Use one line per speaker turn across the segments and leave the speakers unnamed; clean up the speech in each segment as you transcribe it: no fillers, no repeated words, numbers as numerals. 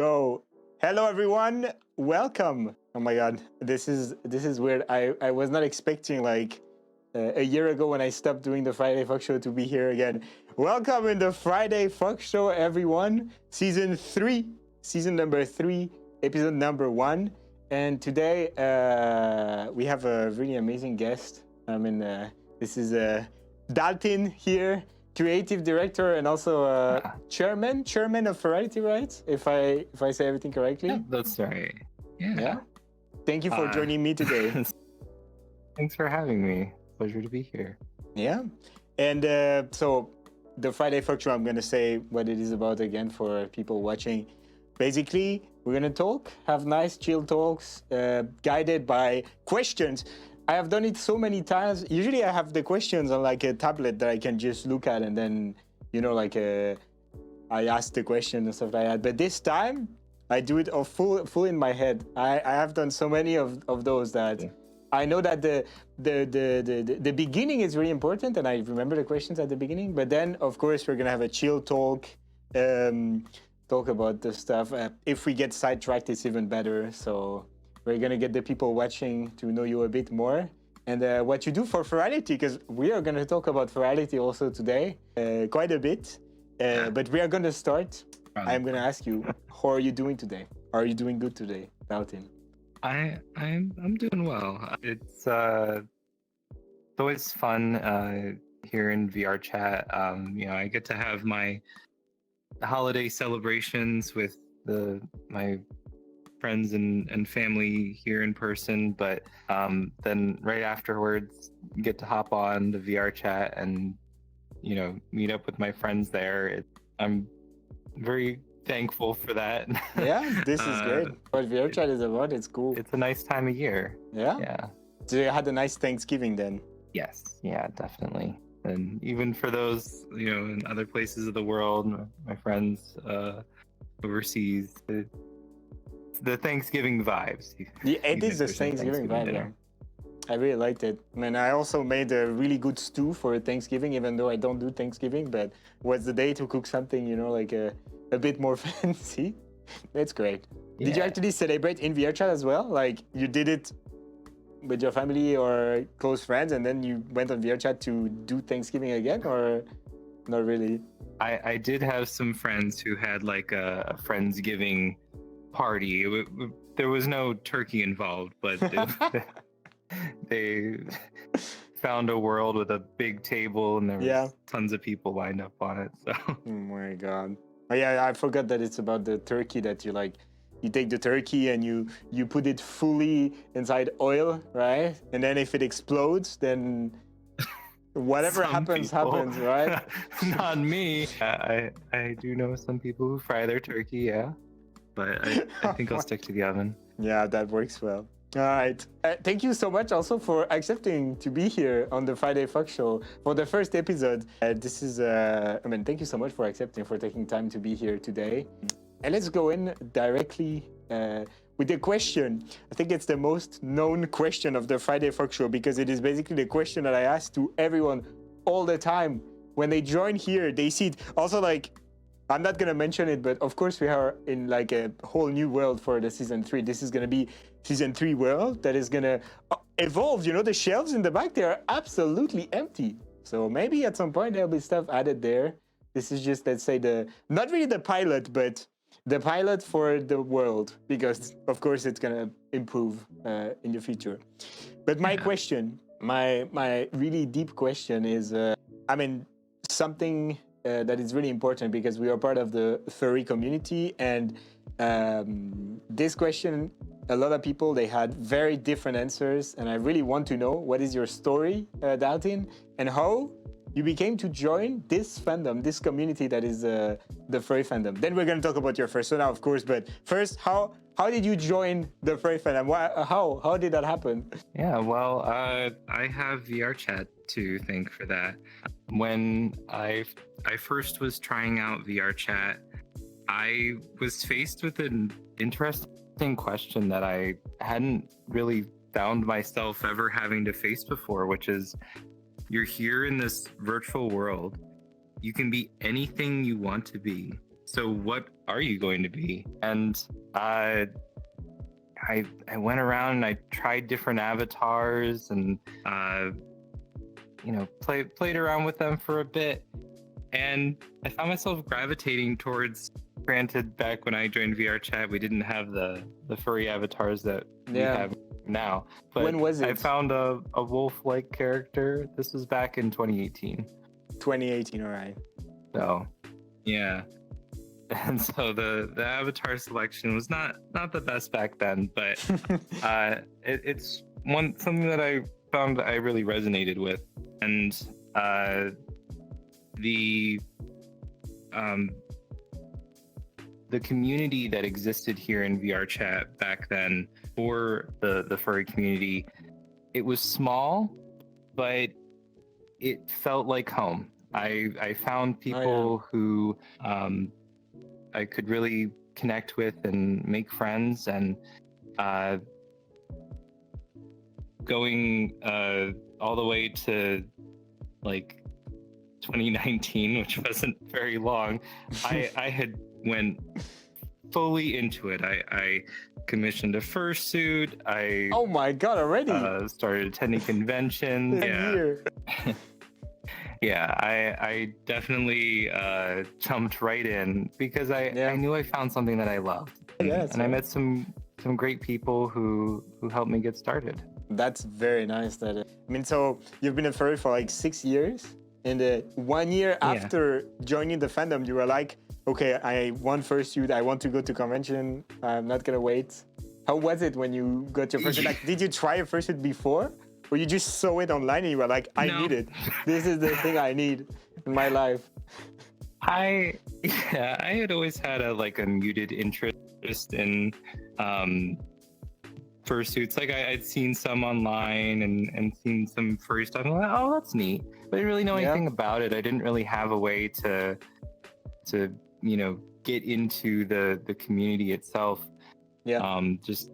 go. Hello everyone, welcome. Oh my god, this is weird. I was not expecting like a year ago when I stopped doing the Friday Fuck Show to be here again. Welcome in the Friday Fuck Show, everyone. Season 3, season number 3, episode number 1. And today we have a really amazing guest. This is Dalton here, creative director and also chairman of Ferality, right? If I say everything correctly.
Yeah, that's right. Yeah.
Thank you for joining me today.
Thanks for having me. Pleasure to be here.
Yeah. And so the Friday Fuck Show, I'm going to say what it is about again for people watching. Basically, we're going to talk, have nice chill talks, guided by questions. I have done it so many times. Usually I have the questions on like a tablet that I can just look at and then, I ask the question and stuff like that. But this time I do it full in my head. I have done so many of those that I know that the beginning is really important and I remember the questions at the beginning. But then, of course, we're going to have a chill talk, talk about the stuff. If we get sidetracked, it's even better. So we're going to get the people watching to know you a bit more and what you do for Ferality, because we are going to talk about Ferality also today quite a bit. But we are going to start. I'm going to ask you, how are you doing today? Are you doing good today, Dalton?
I'm doing well. It's always fun here in VRChat. I get to have my holiday celebrations with my friends and family here in person, but then right afterwards get to hop on the VRChat and meet up with my friends there. I'm very thankful for that.
Yeah, this is great. What VRChat is about, it's cool.
It's a nice time of year.
Yeah. So you had a nice Thanksgiving then?
Yes. Yeah, definitely. And even for those in other places of the world, my friends overseas, the Thanksgiving vibes.
Yeah, it is the Thanksgiving vibe. Yeah. I really liked it. I mean, I also made a really good stew for Thanksgiving, even though I don't do Thanksgiving, but was the day to cook something, like a bit more fancy. That's great. Yeah. Did you actually celebrate in VRChat as well? Like you did it with your family or close friends and then you went on VRChat to do Thanksgiving again, or not really?
I did have some friends who had like a Friendsgiving party. There was no turkey involved, but they found a world with a big table and there was tons of people lined up on it. So
oh my god. Oh, yeah, I forgot that it's about the turkey, that you take the turkey and you put it fully inside oil, right? And then if it explodes, then whatever happens, right?
Not me. I do know some people who fry their turkey, yeah. But I think I'll stick to the oven. Yeah,
that works well. All right. Thank you so much also for accepting to be here on the Friday Fuck Show for the first episode. Thank you so much for accepting, for taking time to be here today. And let's go in directly with the question. I think it's the most known question of the Friday Fuck Show because it is basically the question that I ask to everyone all the time. When they join here, they see it. Also, I'm not going to mention it, but of course we are in like a whole new world for the season 3. This is going to be season 3 world that is going to evolve. The shelves in the back, they are absolutely empty. So maybe at some point there'll be stuff added there. This is just, let's say, not really the pilot, but the pilot for the world, because of course it's going to improve in the future. But my question, my really deep question is, something that is really important because we are part of the furry community, and this question, a lot of people, they had very different answers, and I really want to know, what is your story, Dalton, and how you became to join this fandom, this community that is the furry fandom. Then we're going to talk about your persona, of course, but first, how did you join the furry fandom? How did that happen?
Yeah, well, I have VRChat to thank for that. When I first was trying out VRChat, I was faced with an interesting question that I hadn't really found myself ever having to face before, which is, you're here in this virtual world. You can be anything you want to be. so what are you going to be? And I went around and I tried different avatars and played around with them for a bit, and I found myself gravitating towards. Granted, back when I joined VRChat, we didn't have the furry avatars that we have now. But
when was it?
I found a wolf-like character. This was back in 2018.
2018, all right.
So, yeah. And so the avatar selection was not the best back then, but it's something that I found that I really resonated with, and the community that existed here in VRChat back then for the furry community, it was small, but it felt like home. I found people who I could really connect with and make friends, and going all the way to like 2019, which wasn't very long, I had went fully into it. I commissioned a fursuit.
Oh my god, already?
Started attending conventions. Yeah, I definitely jumped right in because I knew I found something that I loved. And I met some great people who helped me get started.
That's very nice. So you've been a furry for like 6 years, and 1 year after joining the fandom, you were like, okay, I want fursuit. I want to go to convention. I'm not gonna wait. How was it when you got your fursuit? Like, did you try a fursuit before, or you just saw it online and you were like, I need it. This is the thing I need in my life.
I had always had a muted interest in fursuits. Like I'd seen some online and seen some furry stuff. I'm like, oh, that's neat. But I didn't really know anything about it. I didn't really have a way to get into the community itself. Just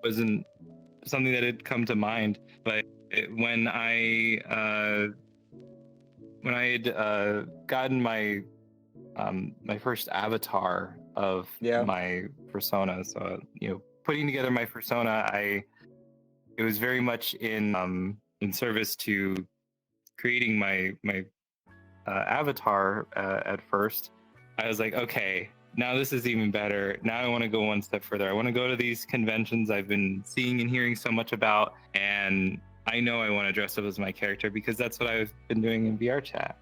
wasn't something that had come to mind. But when I had gotten my my first avatar of my persona, so putting together my persona, it was very much in service to creating my avatar at first. I was like, okay, now this is even better. Now I want to go one step further. I want to go to these conventions I've been seeing and hearing so much about, and I know I want to dress up as my character because that's what I've been doing in VRChat.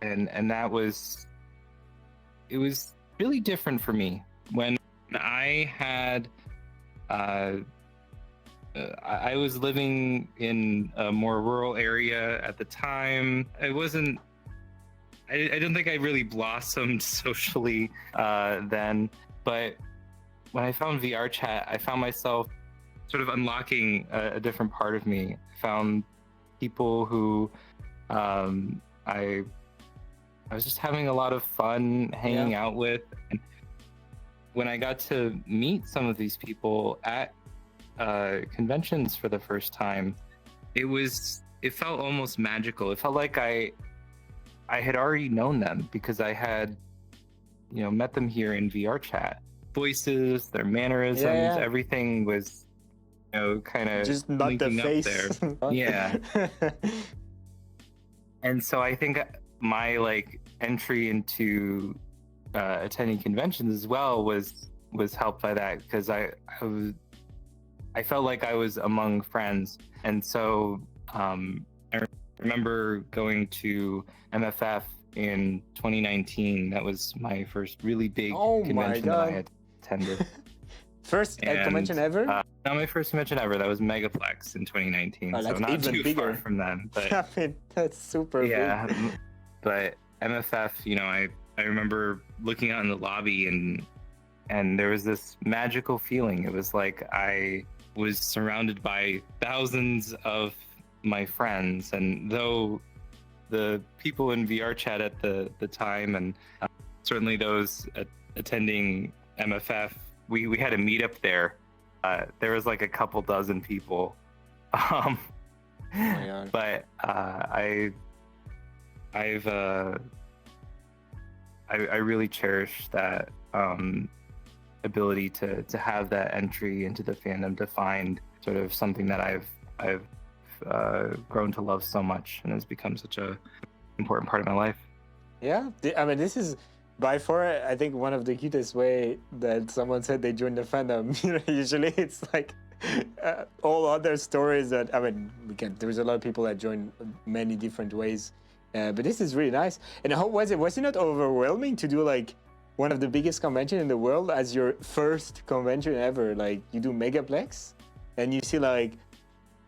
And that was, it was really different for me when I had I was living in a more rural area at the time. I don't think I really blossomed socially then, but when I found VRChat, I found myself sort of unlocking a different part of me. I found people who I was just having a lot of fun hanging out with. And when I got to meet some of these people at conventions for the first time, it felt almost magical. It felt like I had already known them because I had met them here in VRChat. Voices, their mannerisms, everything was kind of
just not the face
there. And so I think my entry into attending conventions as well was helped by that, because I felt like I was among friends. And so I remember going to MFF in 2019. That was my first really big convention that I had attended.
First convention ever?
Not my first convention ever. That was Megaplex in 2019.
Oh,
so not
even
too
bigger
far from them. But
I mean, that's super big.
But MFF, I remember looking out in the lobby and there was this magical feeling. It was like I was surrounded by thousands of my friends, and though the people in VRChat at the time, and certainly those attending MFF, we had a meetup there. There was like a couple dozen people, but I've I really cherish that ability to have that entry into the fandom, to find sort of something that I've grown to love so much and has become such a important part of my life.
Yeah, I mean, this is by far, I think, one of the cutest way that someone said they joined the fandom. You know, usually it's like all other stories that, I mean, there's a lot of people that join many different ways, but this is really nice. And how was it? Was it not overwhelming to do like one of the biggest convention in the world as your first convention ever? Like you do Megaplex, and you see like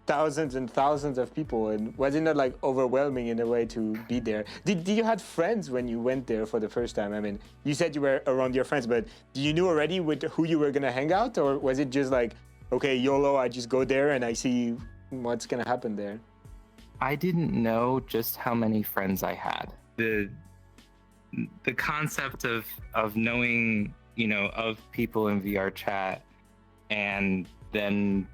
thousands and thousands of people, and was it not like overwhelming in a way to be there? Did you had friends when you went there for the first time? I mean, you said you were around your friends, but do you knew already with who you were gonna hang out, or was it just like, okay, YOLO, I just go there and I see what's gonna happen there?
I didn't know just how many friends I had. The concept of knowing, you know, of people in VRChat, and then,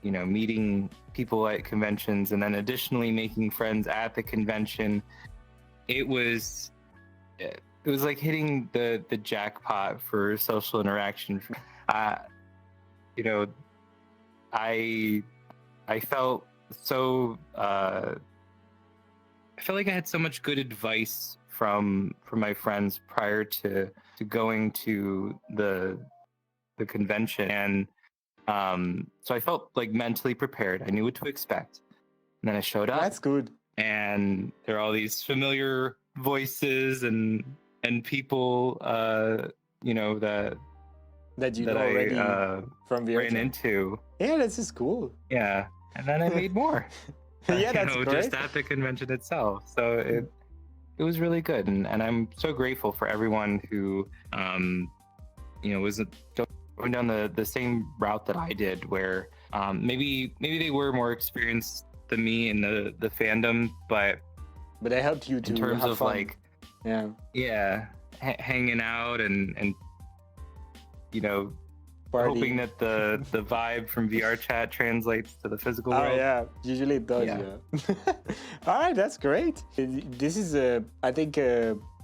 you know, meeting people at conventions, and then additionally making friends at the convention, it was like hitting the jackpot for social interaction. You know, I felt so I felt like I had so much good advice from my friends prior to going to the convention, and so I felt like mentally prepared. I knew what to expect. And then I showed up.
That's good.
And there are all these familiar voices and people, you know, that
you know already from VRChat.
Ran into.
Yeah, this is cool.
Yeah, and then I made more.
Yeah, that's
great. Just at the convention itself. So it was really good, and I'm so grateful for everyone who, you know, was going down the same route that I did, where maybe they were more experienced than me in the fandom, but
they helped you to
in terms
have
of
fun.
like hanging out and you know,
Party.
hoping that the vibe from VRChat translates to the physical world.
Oh yeah, usually it does. Yeah. All right, that's great. This is I think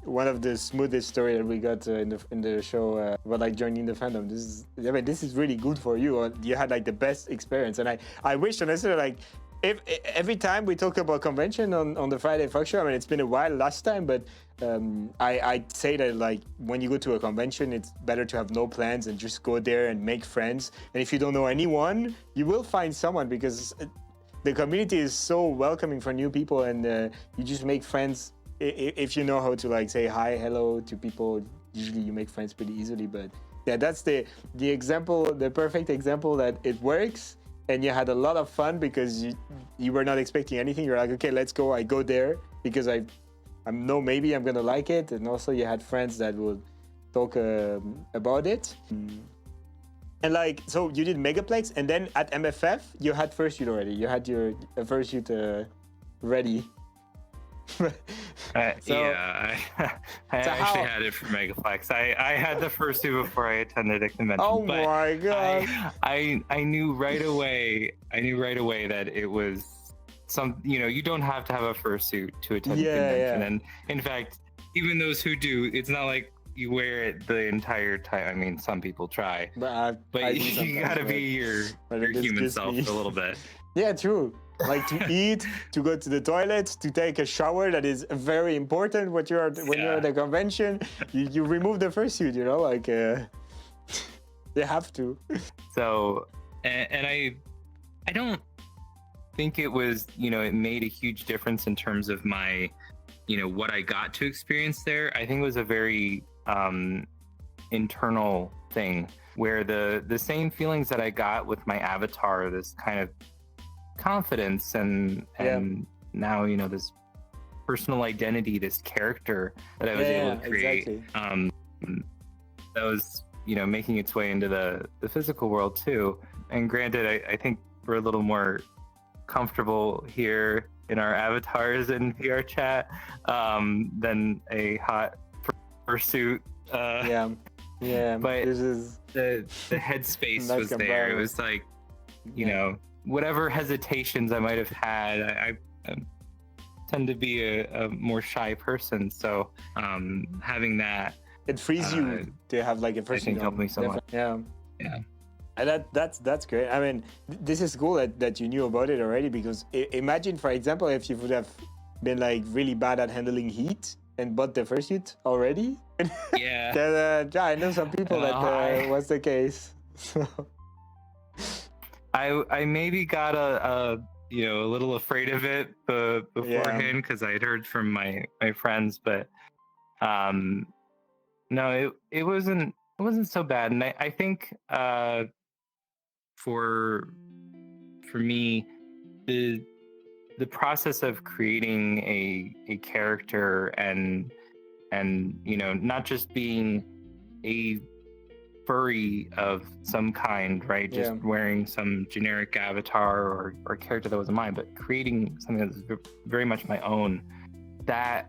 one of the smoothest story that we got in the show about like joining the fandom. This is really good for you. You had like the best experience, and I wish honestly, like, if every time we talk about convention on the Friday Fuck Show, I mean, it's been a while last time, but I'd say that like when you go to a convention, it's better to have no plans and just go there and make friends. And if you don't know anyone, you will find someone, because the community is so welcoming for new people, and you just make friends. If you know how to like say hi, hello to people, usually you make friends pretty easily. But yeah, that's the example, the perfect example that it works, and you had a lot of fun because you were not expecting anything. You're like, okay, let's go. I go there because I know maybe I'm gonna like it, and also you had friends that would talk about it. And like, so you did Megaplex, and then at MFF you had Fursuit already. You had your Fursuit ready.
I actually had it for Megaplex. I had the fursuit before I attended a convention.
Oh my god!
I knew right away. That it was some. You know, you don't have to have a fursuit to attend a convention. And in fact, even those who do, it's not like you wear it the entire time. I mean, some people try, but you gotta be your human self a little bit.
Yeah, true. Like to eat, to go to the toilet, to take a shower. That is very important when you're at a convention. You remove the fursuit, you know, like you have to.
So, and I don't think it was, you know, it made a huge difference in terms of my, you know, what I got to experience there. I think it was a very internal thing, where the same feelings that I got with my avatar, this kind of confidence and now, you know, this personal identity, this character that I was able to create, exactly. That was, you know, making its way into the physical world too. And granted, I think we're a little more comfortable here in our avatars in VRChat than a hot fursuit. But this is the headspace was there. It was like, you know, whatever hesitations I might have had, tend to be a more shy person, so having that
it frees you to have like a
I think helped me so much.
Yeah.
Yeah.
And that's great. I mean, this is cool that you knew about it already, because imagine, for example, if you would have been like really bad at handling heat and bought the fursuit already.
Yeah.
Then, yeah, I know some people that was the case. So.
I maybe got a little afraid of it beforehand, because I had heard from my friends, but no, it wasn't so bad, and I think for me, the process of creating a character and not just being a furry of some kind, right? Just wearing some generic avatar or character that wasn't mine, but creating something that's very much my own. That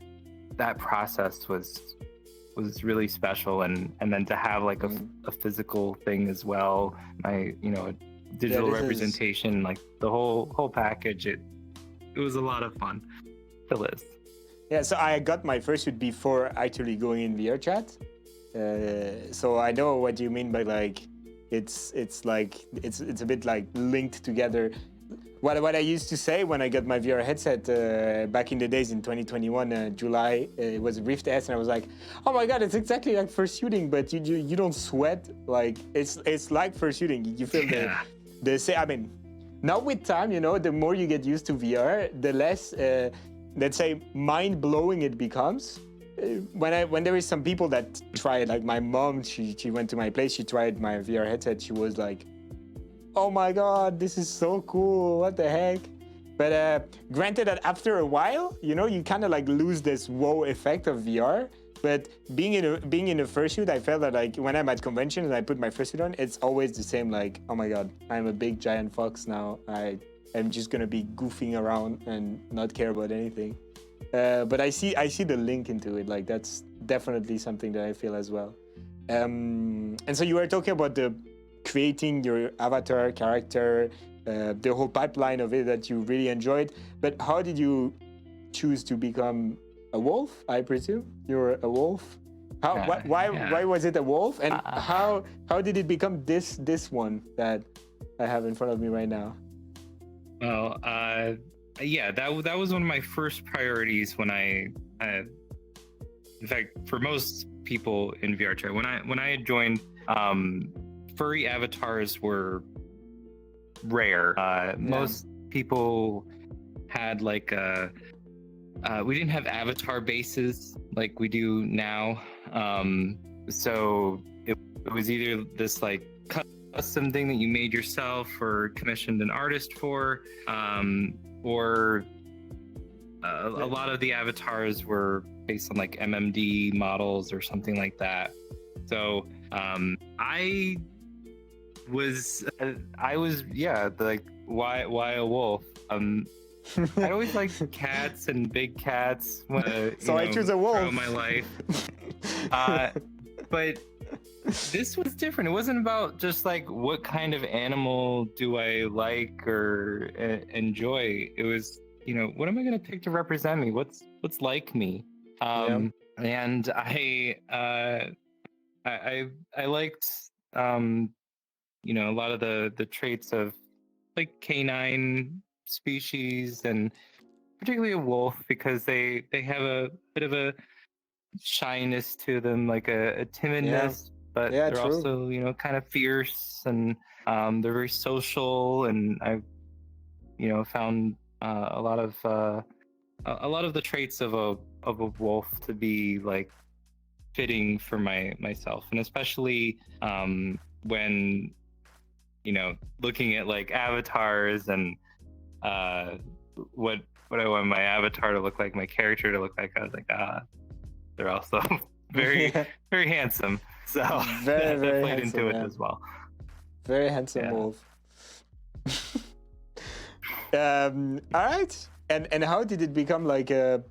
process was really special, and then to have like a physical thing as well, my digital representation, like the whole package. It was a lot of fun. Still is.
Yeah, so I got my fursuit before actually going in VRChat. So I know what you mean by like it's a bit like linked together. What I used to say when I got my VR headset back in the days in 2021 July, it was Rift S, and I was like, oh my god, it's exactly like fursuiting, but you don't sweat. Like it's like fursuiting. You feel the same. I mean, now with time, the more you get used to VR, the less let's say mind blowing it becomes. When there is some people that try it, like my mom, she went to my place, she tried my VR headset, she was like, oh my god, this is so cool, what the heck. But granted that after a while, you kind of like lose this wow effect of VR. But being in a fursuit, I felt that like when I'm at convention and I put my fursuit on, it's always the same, like, oh my god, I'm a big giant fox now, I'm just gonna be goofing around and not care about anything. But I see the link into it. Like that's definitely something that I feel as well. And so you were talking about the creating your avatar character, the whole pipeline of it that you really enjoyed. But how did you choose to become a wolf? I presume you're a wolf. Why was it a wolf? And how did it become this one that I have in front of me right now?
Well, yeah, that was one of my first priorities when I in fact, for most people in VRChat, when I had joined, furry avatars were rare. Most people had like we didn't have avatar bases like we do now. So it was either this like custom thing that you made yourself or commissioned an artist for, or a lot of the avatars were based on like MMD models or something like that. So I was like, why a wolf? I always liked cats and big cats.
So I choose a wolf.
Throughout my life. But this was different. It wasn't about just like what kind of animal do I like or enjoy. It was, what am I going to pick to represent me? What's like me? And I liked a lot of the traits of like canine species, and particularly a wolf, because they have a bit of a shyness to them, like a timidness, but they're also kind of fierce, and they're very social, and I've found a lot of the traits of a wolf to be like fitting for myself, and especially when looking at like avatars and what I want my avatar to look like, my character to look like, I was like, they're also very very handsome, so
very, very
played
handsome,
into it as well.
Very handsome wolf. All right, and how did it become like the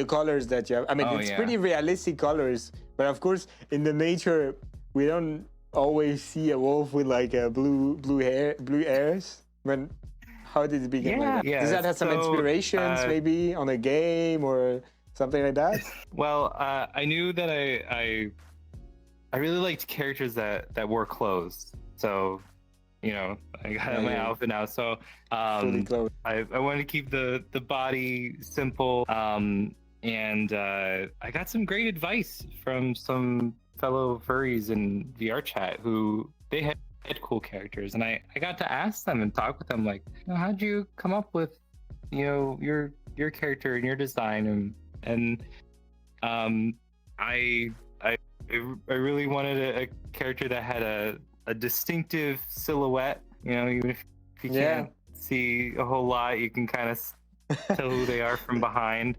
colors that you have? I mean, it's pretty realistic colors, but of course in the nature we don't always see a wolf with like a blue hairs. When How did it begin like that?
Yeah.
Does that have some inspirations maybe on a game or something like that?
Well, I knew that I really liked characters that wore clothes. So, you know, I got my outfit now. So
Fully clothed.
I wanted to keep the body simple. And I got some great advice from some fellow furries in VRChat who they had cool characters, and I got to ask them and talk with them like, you know, how'd you come up with, you know, your character and your design, and I really wanted a character that had a distinctive silhouette. You know, even if you can't see a whole lot, you can kind of tell who they are from behind.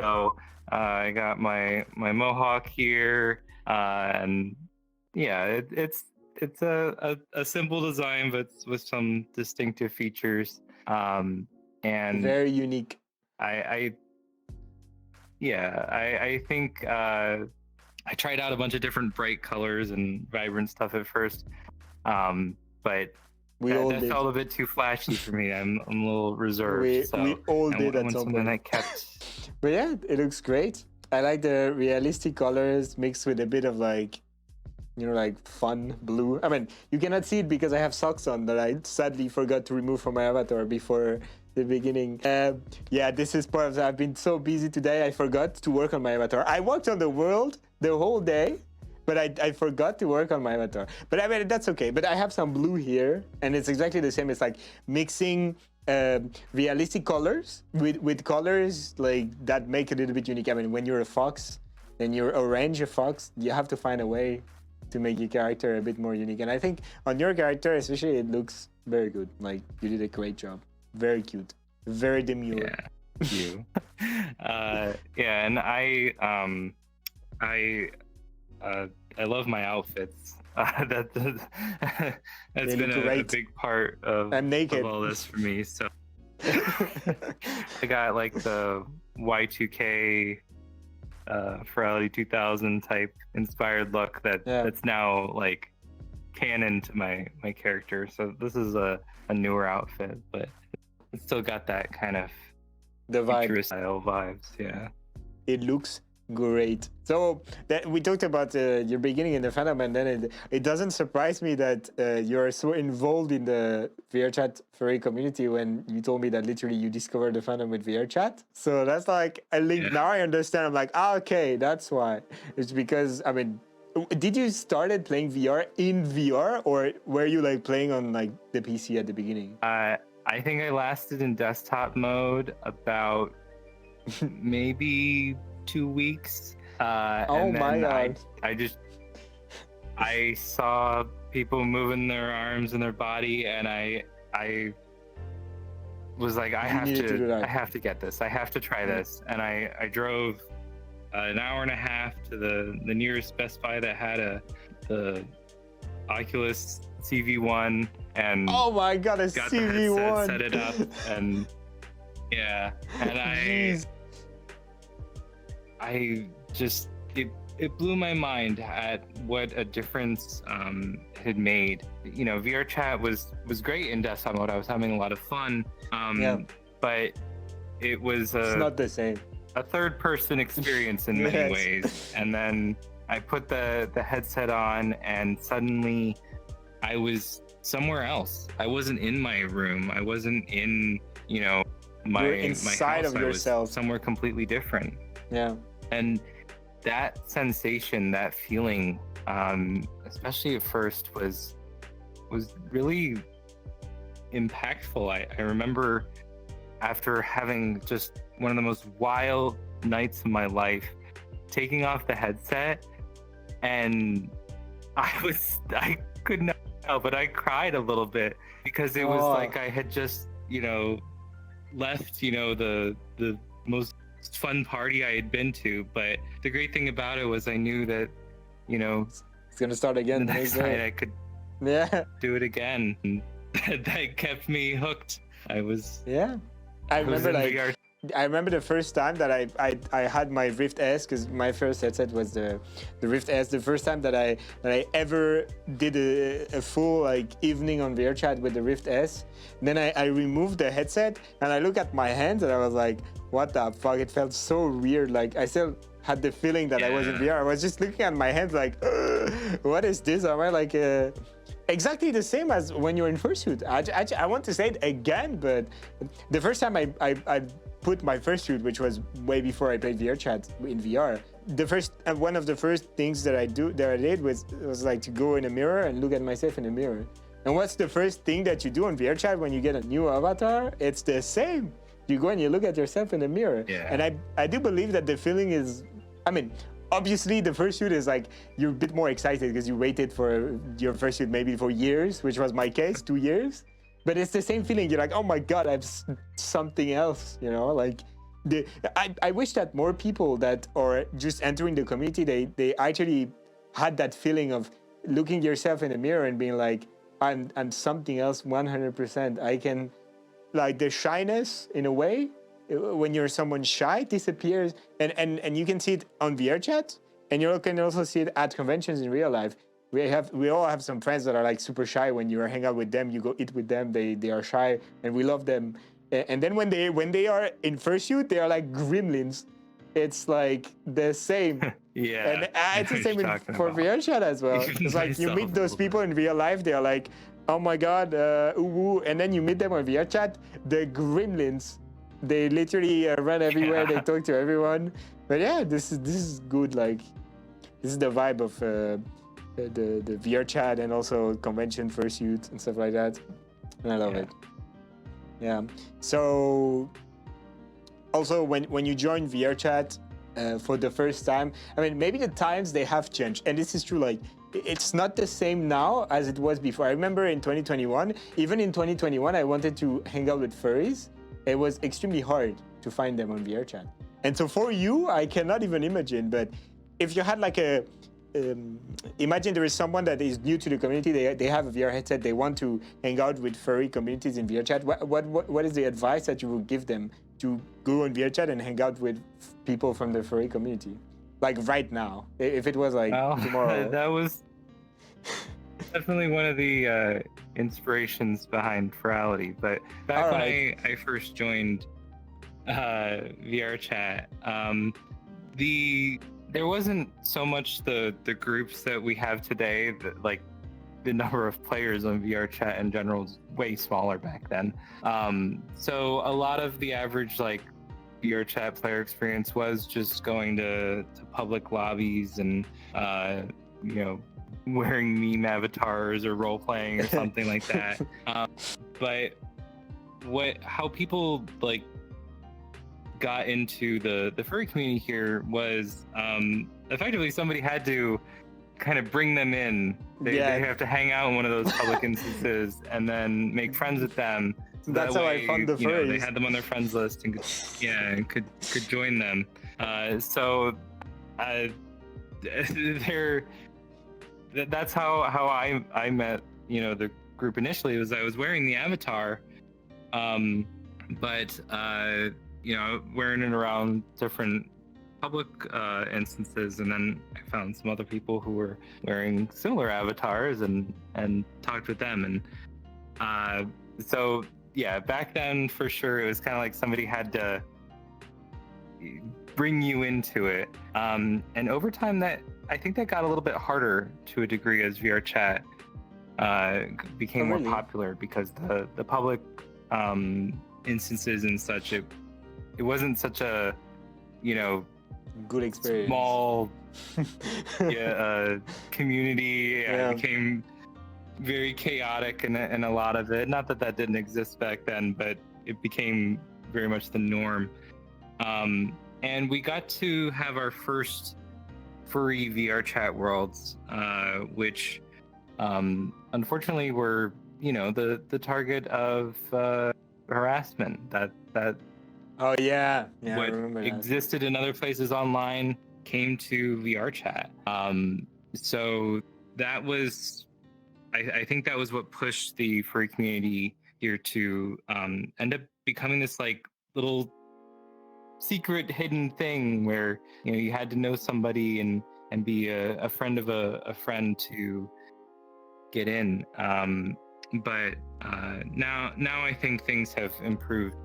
So I got my mohawk here, and yeah, it's a simple design, but with some distinctive features, and
very unique.
I think I tried out a bunch of different bright colors and vibrant stuff at first, but that felt a bit too flashy for me. I'm a little reserved.
We all did at some point.
I kept.
But yeah, it looks great. I like the realistic colors mixed with a bit of like, you know, like fun blue. I mean, you cannot see it because I have socks on that I sadly forgot to remove from my avatar before the beginning. Yeah, this is part of that. I've been so busy today, I forgot to work on my avatar. I worked on the world the whole day, but I forgot to work on my avatar. But I mean, that's okay. But I have some blue here, and it's exactly the same. It's like mixing realistic colors with colors like that make it a little bit unique. I mean, when you're a fox and you're orange a fox, you have to find a way to make your character a bit more unique. And I think on your character especially, it looks very good. Like, you did a great job. Very cute. Very demure.
Yeah, thank you. Yeah, and I love my outfits. That's been a big part of all this for me. So I got like the Y2K Ferality 2000 type inspired look that's now like canon to my character. So this is a newer outfit, but it's still got that kind of
the vibe
style vibes. Yeah,
it looks great. So that we talked about your beginning in the fandom, and then it doesn't surprise me that you're so involved in the VRChat furry community when you told me that literally you discovered the fandom with VRChat. So that's like a link. Yeah. Now I understand. I'm like, okay, that's why. It's because, I mean, did you started playing VR in VR, or were you like playing on like the PC at the beginning?
I think I lasted in desktop mode about maybe 2 weeks.
Oh my God.
I saw people moving their arms and their body, and I was like, I have to get this. I have to try this. And I drove an hour and a half to the nearest Best Buy that had the Oculus CV1, and
oh my God, got CV1.
The headset, set it up, and yeah, and I just it blew my mind at what a difference had made. You know, VRChat was great in desktop mode. I was having a lot of fun, but it was
it's not the same.
A third person experience in many ways. And then I put the headset on, and suddenly I was somewhere else. I wasn't in my room. I wasn't in, you know, my
inside
house.
of yourself.
I was somewhere completely different.
Yeah.
And that sensation, that feeling, especially at first, was really impactful. I remember after having just one of the most wild nights of my life, taking off the headset, and I could not help but I cried a little bit, because it was like I had just, you know, left, you know, the most fun party I had been to. But the great thing about it was I knew that, you know,
it's gonna start again.
The next night I could do it again. And that kept me hooked. I remember like
I remember the first time that I had my Rift S, because my first headset was the Rift S. The first time that I ever did a full like evening on VRChat with the Rift S. Then I removed the headset and I look at my hands and I was like, what the fuck? It felt so weird. Like I still had the feeling that I was in VR. I was just looking at my hands like, what is this? Am I like exactly the same as when you're in fursuit? I want to say it again, but the first time I put my fursuit, which was way before I played VRChat in VR, the first one of the first things that I did was like to go in a mirror and look at myself in the mirror. And what's the first thing that you do on VRChat when you get a new avatar? It's the same. You go and you look at yourself in the mirror.
Yeah.
And I do believe that the feeling is, I mean, obviously the fursuit is like, you're a bit more excited because you waited for your fursuit maybe for years, which was my case, 2 years. But it's the same feeling. You're like, oh my God, I have something else, you know? Like, I wish that more people that are just entering the community, they actually had that feeling of looking yourself in the mirror and being like, I'm something else 100%. I can, like the shyness in a way, when you're someone shy, disappears. And you can see it on VRChat, and you can also see it at conventions in real life. We all have some friends that are like super shy. When you hang out with them, you go eat with them, they are shy, and we love them. And then when they are in fursuit, they are like gremlins. It's like the same.
Yeah,
And it's the same for VRChat as well. It's like you meet those people in real life, they are like, oh my God, ooh, and then you meet them on VRChat, the gremlins. They literally run everywhere. They talk to everyone. But yeah, this is good. Like, this is the vibe of the VRChat and also convention fursuit and stuff like that. And I love it. Yeah. So also when you join VRChat for the first time, I mean, maybe the times they have changed, and this is true. Like, it's not the same now as it was before. I remember in 2021, even in 2021, I wanted to hang out with furries. It was extremely hard to find them on VRChat. And so for you, I cannot even imagine. But if you had like imagine there is someone that is new to the community, they have a VR headset, they want to hang out with furry communities in VRChat. What is the advice that you would give them to go on VRChat and hang out with people from the furry community? Like right now, if it was like tomorrow.
That was definitely one of the inspirations behind Ferality. But back when I first joined VRChat, there wasn't so much the groups that we have today. That, like, the number of players on VRChat in general is way smaller back then. So a lot of the average like VRChat player experience was just going to public lobbies and wearing meme avatars or role playing or something like that. But how people like got into the furry community here was effectively somebody had to kind of bring them in. They have to hang out in one of those public instances and then make friends with them. So
that's how I found the furries.
They had them on their friends list and could join them. That's how I met the group initially. Was I was wearing the avatar, but wearing it around different public instances, and then I found some other people who were wearing similar avatars and talked with them. And so yeah, back then for sure it was kind of like somebody had to bring you into it, and over time that I think that got a little bit harder to a degree as VRChat became more popular, because the public instances and such, it wasn't such a
good experience,
small community. It became very chaotic and a lot of it, not that didn't exist back then, but it became very much the norm. And we got to have our first furry VRChat worlds, which unfortunately were the target of harassment that
oh yeah
what
I remember
existed in other places online came to VRChat. So that was I think that was what pushed the furry community here to end up becoming this like little secret hidden thing where you had to know somebody and be a friend of a friend to get in. But now I think things have improved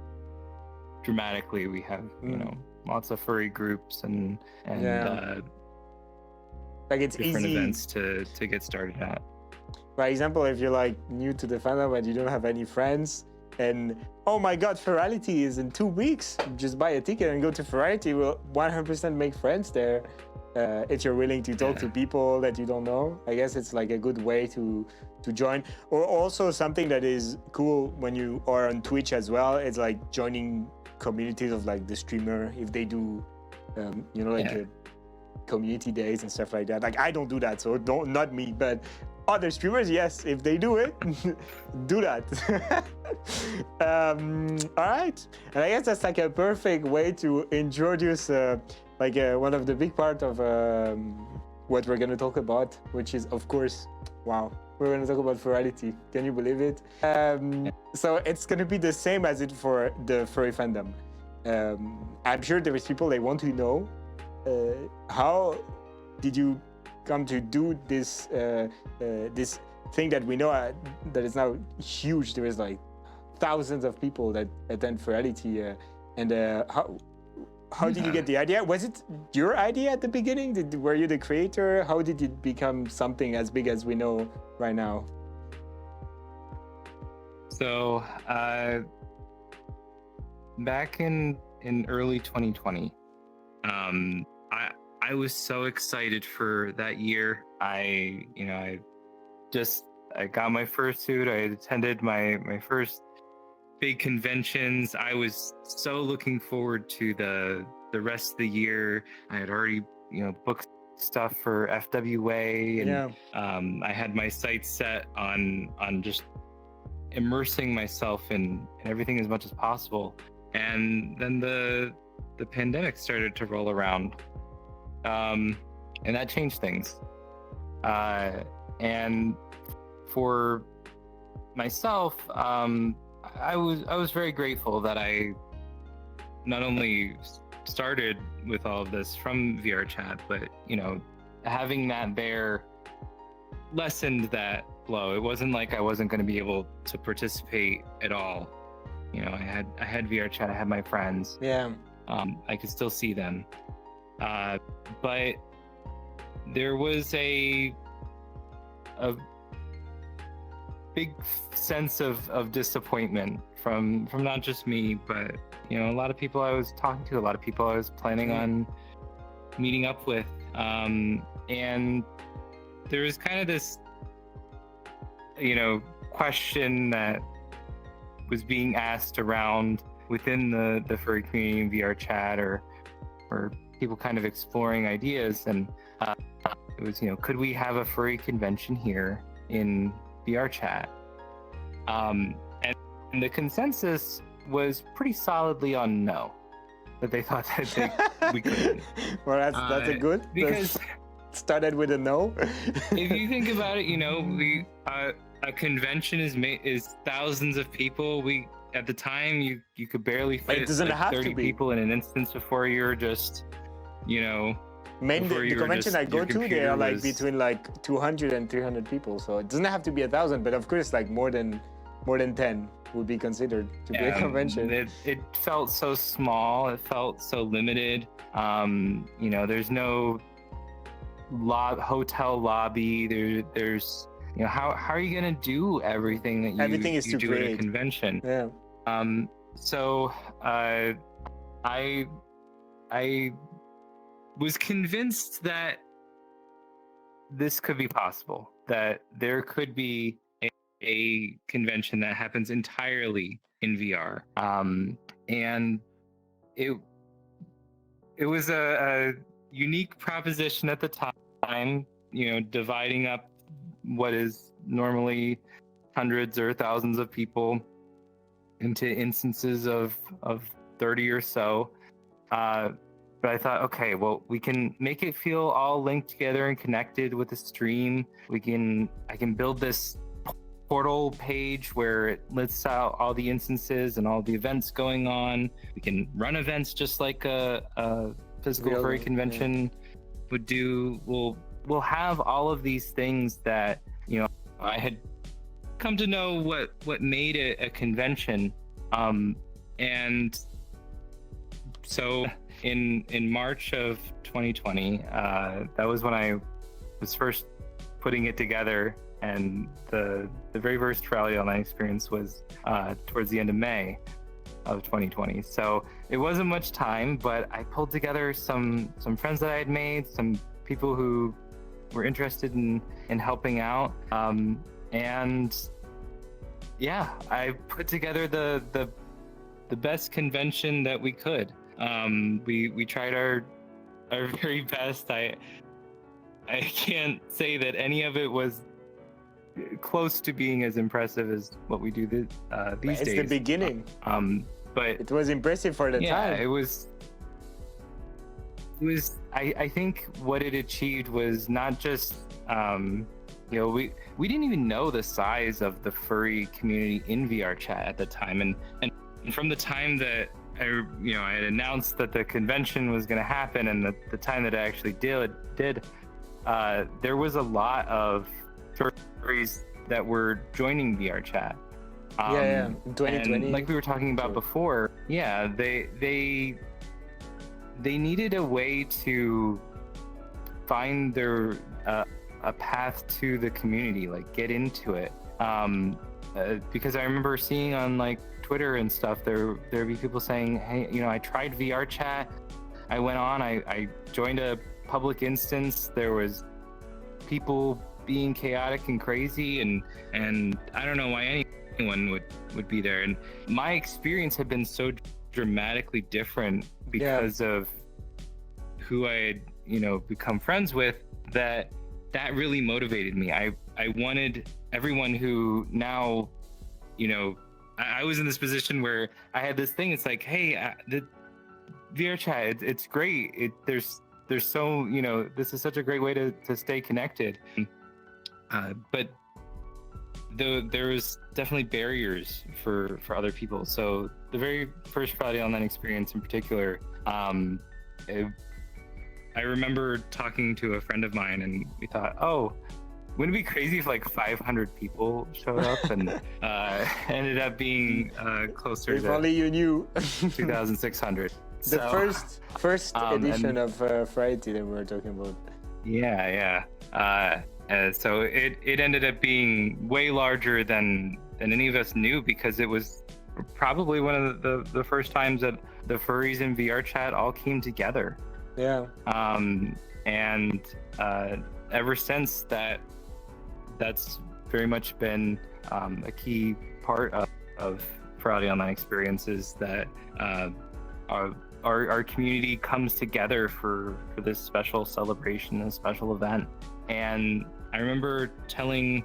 dramatically. We have lots of furry groups and
like it's
different
easy
events to get started at.
For example, if you're like new to the fandom and you don't have any friends, and oh my god, Ferality is in 2 weeks, just buy a ticket and go to Ferality. Will 100% make friends there if you're willing to talk to people that you don't know. I guess it's like a good way to join. Or also something that is cool when you are on Twitch as well, it's like joining communities of like the streamer if they do community days and stuff like that. Like I don't do that, so not me, but other streamers, yes, if they do it, do that. All right, and I guess that's like a perfect way to introduce one of the big part of what we're gonna talk about, which is, of course, wow, we're gonna talk about Ferality. Can you believe it? So it's gonna be the same as it for the furry fandom. I'm sure there is people they want to know how did you come to do this this thing that we know that is now huge. There is like thousands of people that attend Ferality, and how did you get the idea? Was it your idea at the beginning? Were you the creator? How did it become something as big as we know right now?
So back in early 2020, I was so excited for that year. I got my fursuit. I attended my first big conventions. I was so looking forward to the rest of the year. I had already booked stuff for FWA, and I had my sights set on just immersing myself in everything as much as possible. And then the pandemic started to roll around. And that changed things. And for myself, I was very grateful that I not only started with all of this from VRChat, but having that there lessened that blow. It wasn't like I wasn't going to be able to participate at all. I had VRChat, I had my friends. I could still see them. But there was a big sense of disappointment from not just me, but a lot of people I was talking to, a lot of people I was planning on meeting up with, and there was kind of this question that was being asked around within the furry community in VRChat, or people kind of exploring ideas, and it was could we have a furry convention here in VRChat? And the consensus was pretty solidly on no, that they thought that we couldn't.
Well, that's a good,
because
started with a no.
If you think about it, we a convention is thousands of people. At the time you could barely fit like 30 people in an instance before you're just the convention I go to, they are like between like 200 and 300 people, so it doesn't have to be 1,000, but of course like more than 10 would be considered to be a convention. It felt so small, it felt so limited. There's no hotel lobby, there's how are you gonna do everything that you do at a convention? So I was convinced that this could be possible, that there could be a convention that happens entirely in VR. And it was a unique proposition at the time, dividing up what is normally hundreds or thousands of people into instances of 30 or so. But I thought, okay, well, we can make it feel all linked together and connected with the stream. I can build this portal page where it lists out all the instances and all the events going on. We can run events just like a physical furry convention would do. We'll have all of these things that, you know, I had come to know what made it a convention. And so in March of 2020, that was when I was first putting it together, and the very first Ferality Online experience was towards the end of May of 2020. So it wasn't much time, but I pulled together some friends that I had made, some people who were interested in helping out, and yeah, I put together the best convention that we could. We tried our very best. I can't say that any of it was close to being as impressive as what we do these days.
It's the beginning.
But
it was impressive for the time.
Yeah, it was. I think what it achieved was not just, you know, we didn't even know the size of the furry community in VRChat at the time, and from the time that I had announced that the convention was going to happen, and the time that I actually did, there was a lot of furries that were joining VRChat.
In 2020.
And like we were talking about before, yeah, they needed a way to find their a path to the community, like get into it. Because I remember seeing on like Twitter and stuff, there'd be people saying, hey, you know, I tried VRChat, I went on, I joined a public instance, there was people being chaotic and crazy, and I don't know why anyone would be there. And my experience had been so dramatically different because of who I had, you know, become friends with, that really motivated me. I wanted everyone who now, you know, I was in this position where I had this thing. It's like, hey, the VRChat, it's great. There's so, you know, this is such a great way to stay connected. But there was definitely barriers for other people. So the very first Ferality Online experience in particular, I remember talking to a friend of mine, and we thought, oh, wouldn't it be crazy if like 500 people showed up? And ended up being closer
if
to
only you knew.
2,600.
The first edition of Ferality that we were talking about.
Yeah. So it ended up being way larger than any of us knew, because it was probably one of the first times that the furries in VRChat all came together.
Yeah.
And ever since that's very much been a key part of Ferality Online experiences, that our community comes together for this special celebration, this special event. And I remember telling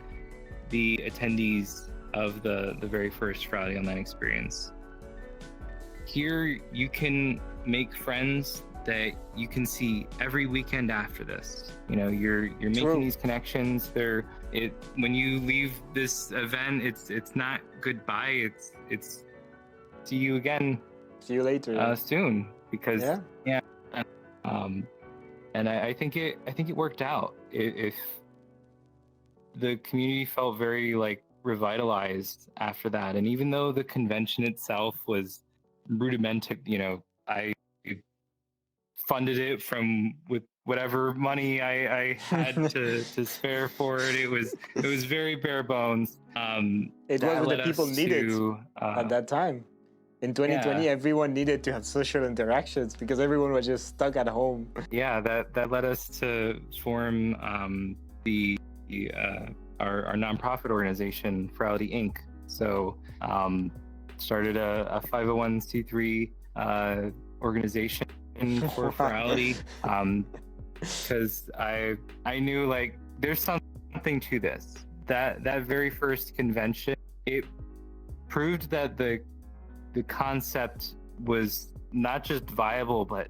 the attendees of the very first Ferality Online experience, here you can make friends that you can see every weekend after this. You know, you're making these connections. When you leave this event, it's not goodbye. It's see you again.
See you later.
Soon, because and I think it worked out. If the community felt very like revitalized after that, and even though the convention itself was rudimentary, you know, I funded it with whatever money I had to spare for it. It was very bare bones.
It was what the people needed at that time. In 2020, everyone needed to have social interactions because everyone was just stuck at home.
Yeah, that led us to form our nonprofit organization, Ferality Inc. So started a 501c3 organization for Ferality, because I knew like there's something to this. That very first convention, it proved that the concept was not just viable but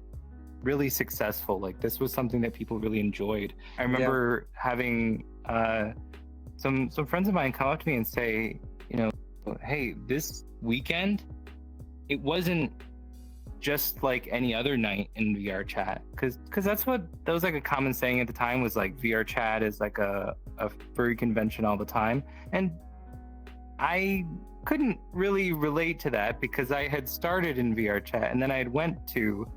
really successful. Like this was something that people really enjoyed. I remember having some friends of mine come up to me and say, you know, hey, this weekend, it wasn't just like any other night in VRChat, because that was like a common saying at the time, was like VRChat is like a furry convention all the time, and I couldn't really relate to that because I had started in VRChat and then I had went to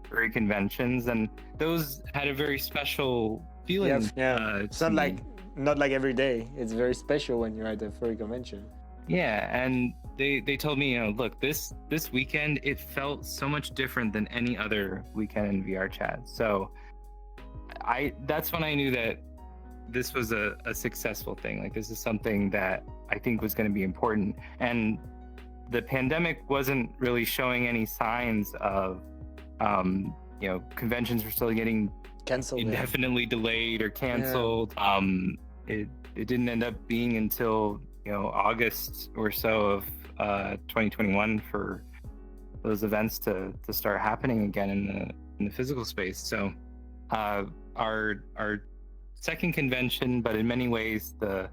furry conventions, and those had a very special feeling.
It's not like every day. It's very special when you're at a furry convention.
Yeah, and they told me, you know, look, this weekend, it felt so much different than any other weekend in VRChat. So that's when I knew that this was a successful thing. Like, this is something that I think was going to be important. And the pandemic wasn't really showing any signs of, you know, conventions were still getting
canceled,
indefinitely delayed or canceled. It didn't end up being until, you know, August or so of 2021 for those events to start happening again in the physical space. So our second convention, but in many ways the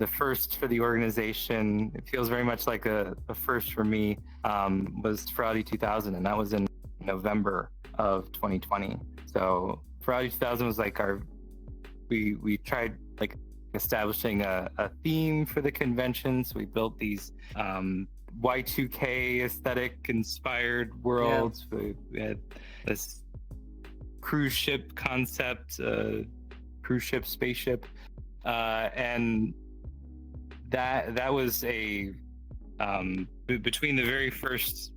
first for the organization, it feels very much like a first for me, was Ferality 2000, and that was in November of 2020. So Ferality 2000 was like we tried like establishing a theme for the convention. So we built these Y2K aesthetic inspired worlds. We had this cruise ship concept, cruise ship, spaceship, and that was a between the very first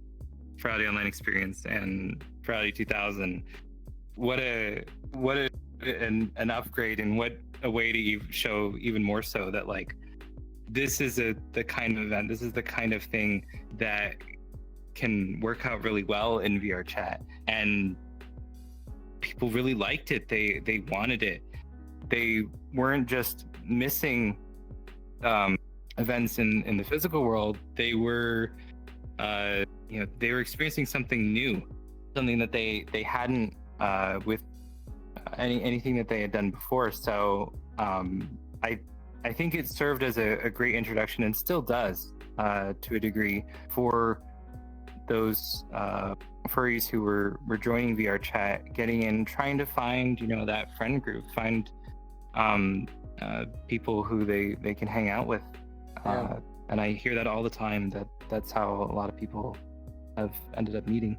Ferality Online experience and Ferality 2000, what an upgrade, and what a way to show even more so that, like, this is the kind of event, this is the kind of thing that can work out really well in VRChat, and people really liked it. They wanted it. They weren't just missing events in the physical world. They were you know, they were experiencing something new, something that they hadn't with anything that they had done before. So I think it served as a great introduction, and still does to a degree, for those furries who were joining VRChat, getting in, trying to find, you know, that friend group, find people who they can hang out with. And I hear that all the time, that's how a lot of people have ended up meeting.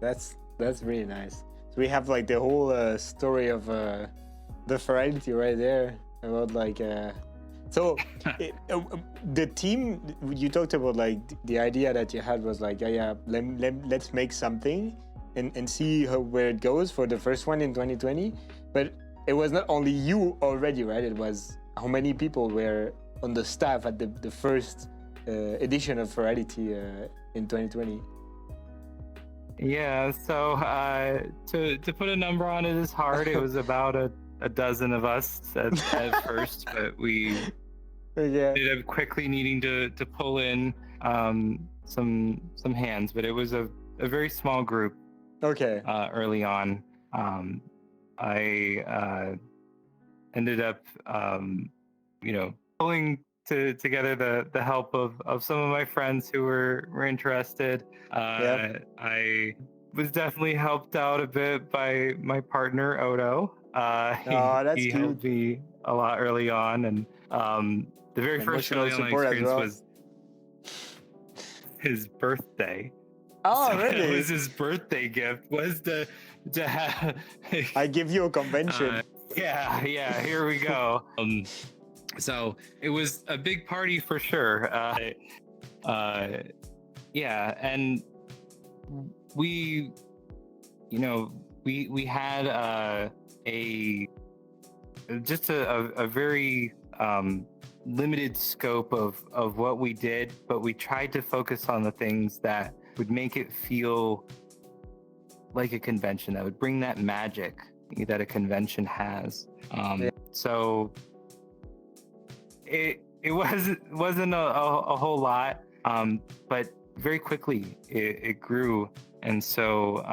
That's really nice. So we have like the whole story of the Ferality right there, about like so the team you talked about, like the idea that you had was like, let's make something and see where it goes for the first one in 2020. But it was not only you already, right? It was how many people were on the staff at the first edition of Ferality in 2020?
Yeah, so to put a number on it is hard. It was about a dozen of us at first, but we ended up quickly needing to pull in some hands. But it was a very small group.
Okay.
Early on, I ended up you know, pulling together the help of some of my friends who were interested. I was definitely helped out a bit by my partner Odo. He helped me a lot early on, and the very first Ferality Online experience was his birthday.
Oh,
so
really?
That was his birthday gift, was to have
I give you a convention.
Yeah, here we go. So it was a big party for sure. Yeah, and we, you know, we had a very limited scope of what we did, but we tried to focus on the things that would make it feel like a convention, that would bring that magic that a convention has. So it wasn't a whole lot, but very quickly it grew, and so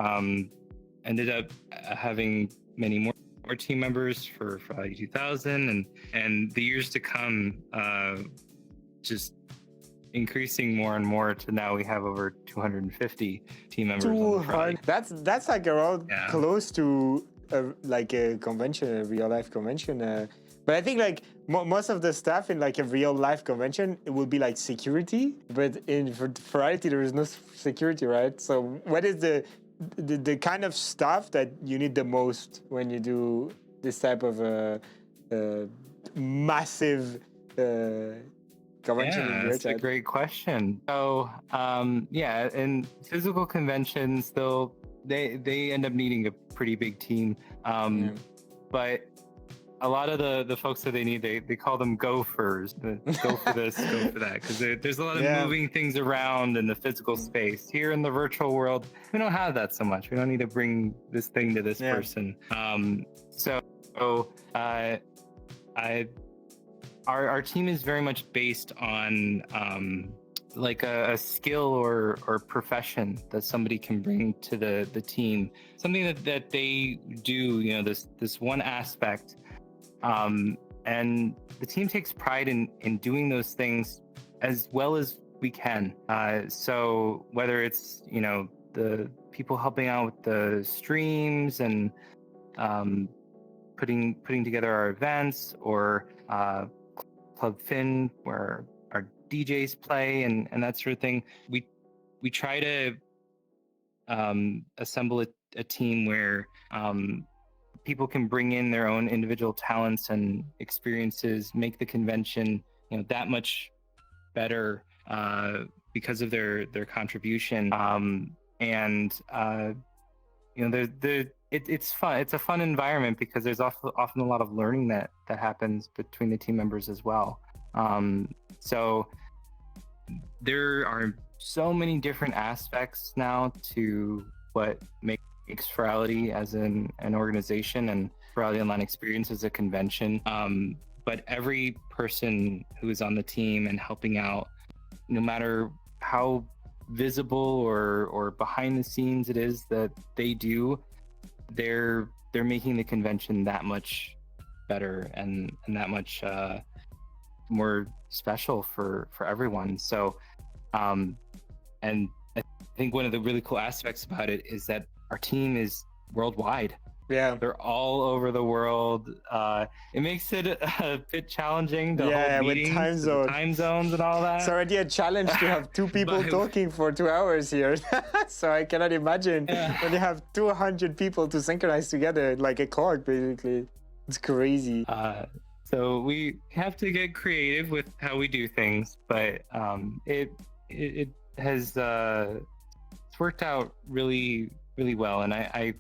ended up having many more more team members for Ferality 2000, and the years to come, just increasing more and more to now we have over 250 team members on the Ferality.
That's like around
Yeah.
close to like a convention, a real life convention. But I think like most of the stuff in like a real life convention, it will be like security. But in Ferality, there is no security, right? So what is the kind of stuff that you need the most when you do this type of massive convention in VRChat?
That's a great question. So, in physical conventions, they end up needing a pretty big team. But a lot of the folks that they need, they call them gophers. Go for this, go for that, because there's a lot of moving things around in the physical space. Here in the virtual world, we don't have that so much. We don't need to bring this thing to this person. Our team is very much based on like a skill or profession that somebody can bring to the team. Something that they do, this one aspect. And the team takes pride in doing those things as well as we can. So whether it's, the people helping out with the streams and putting together our events, or Club Fin, where our DJs play and that sort of thing, we try to assemble a team where people can bring in their own individual talents and experiences, make the convention that much better because of their contribution. It's fun. It's a fun environment because there's often a lot of learning that happens between the team members as well. So there are so many different aspects now to what makes Ferality as an organization and Ferality Online Experience as a convention. But every person who is on the team and helping out, no matter how visible or behind the scenes it is that they do, they're making the convention that much better and that much more special for everyone. So and I think one of the really cool aspects about it is that our team is worldwide.
Yeah,
they're all over the world. It makes it a bit challenging to hold meetings,
with
time zones and all that.
It's already a challenge to have two people talking for 2 hours here. So I cannot imagine when you have 200 people to synchronize together, like a clock, basically. It's crazy.
So we have to get creative with how we do things, but it has it's worked out really, really well, and I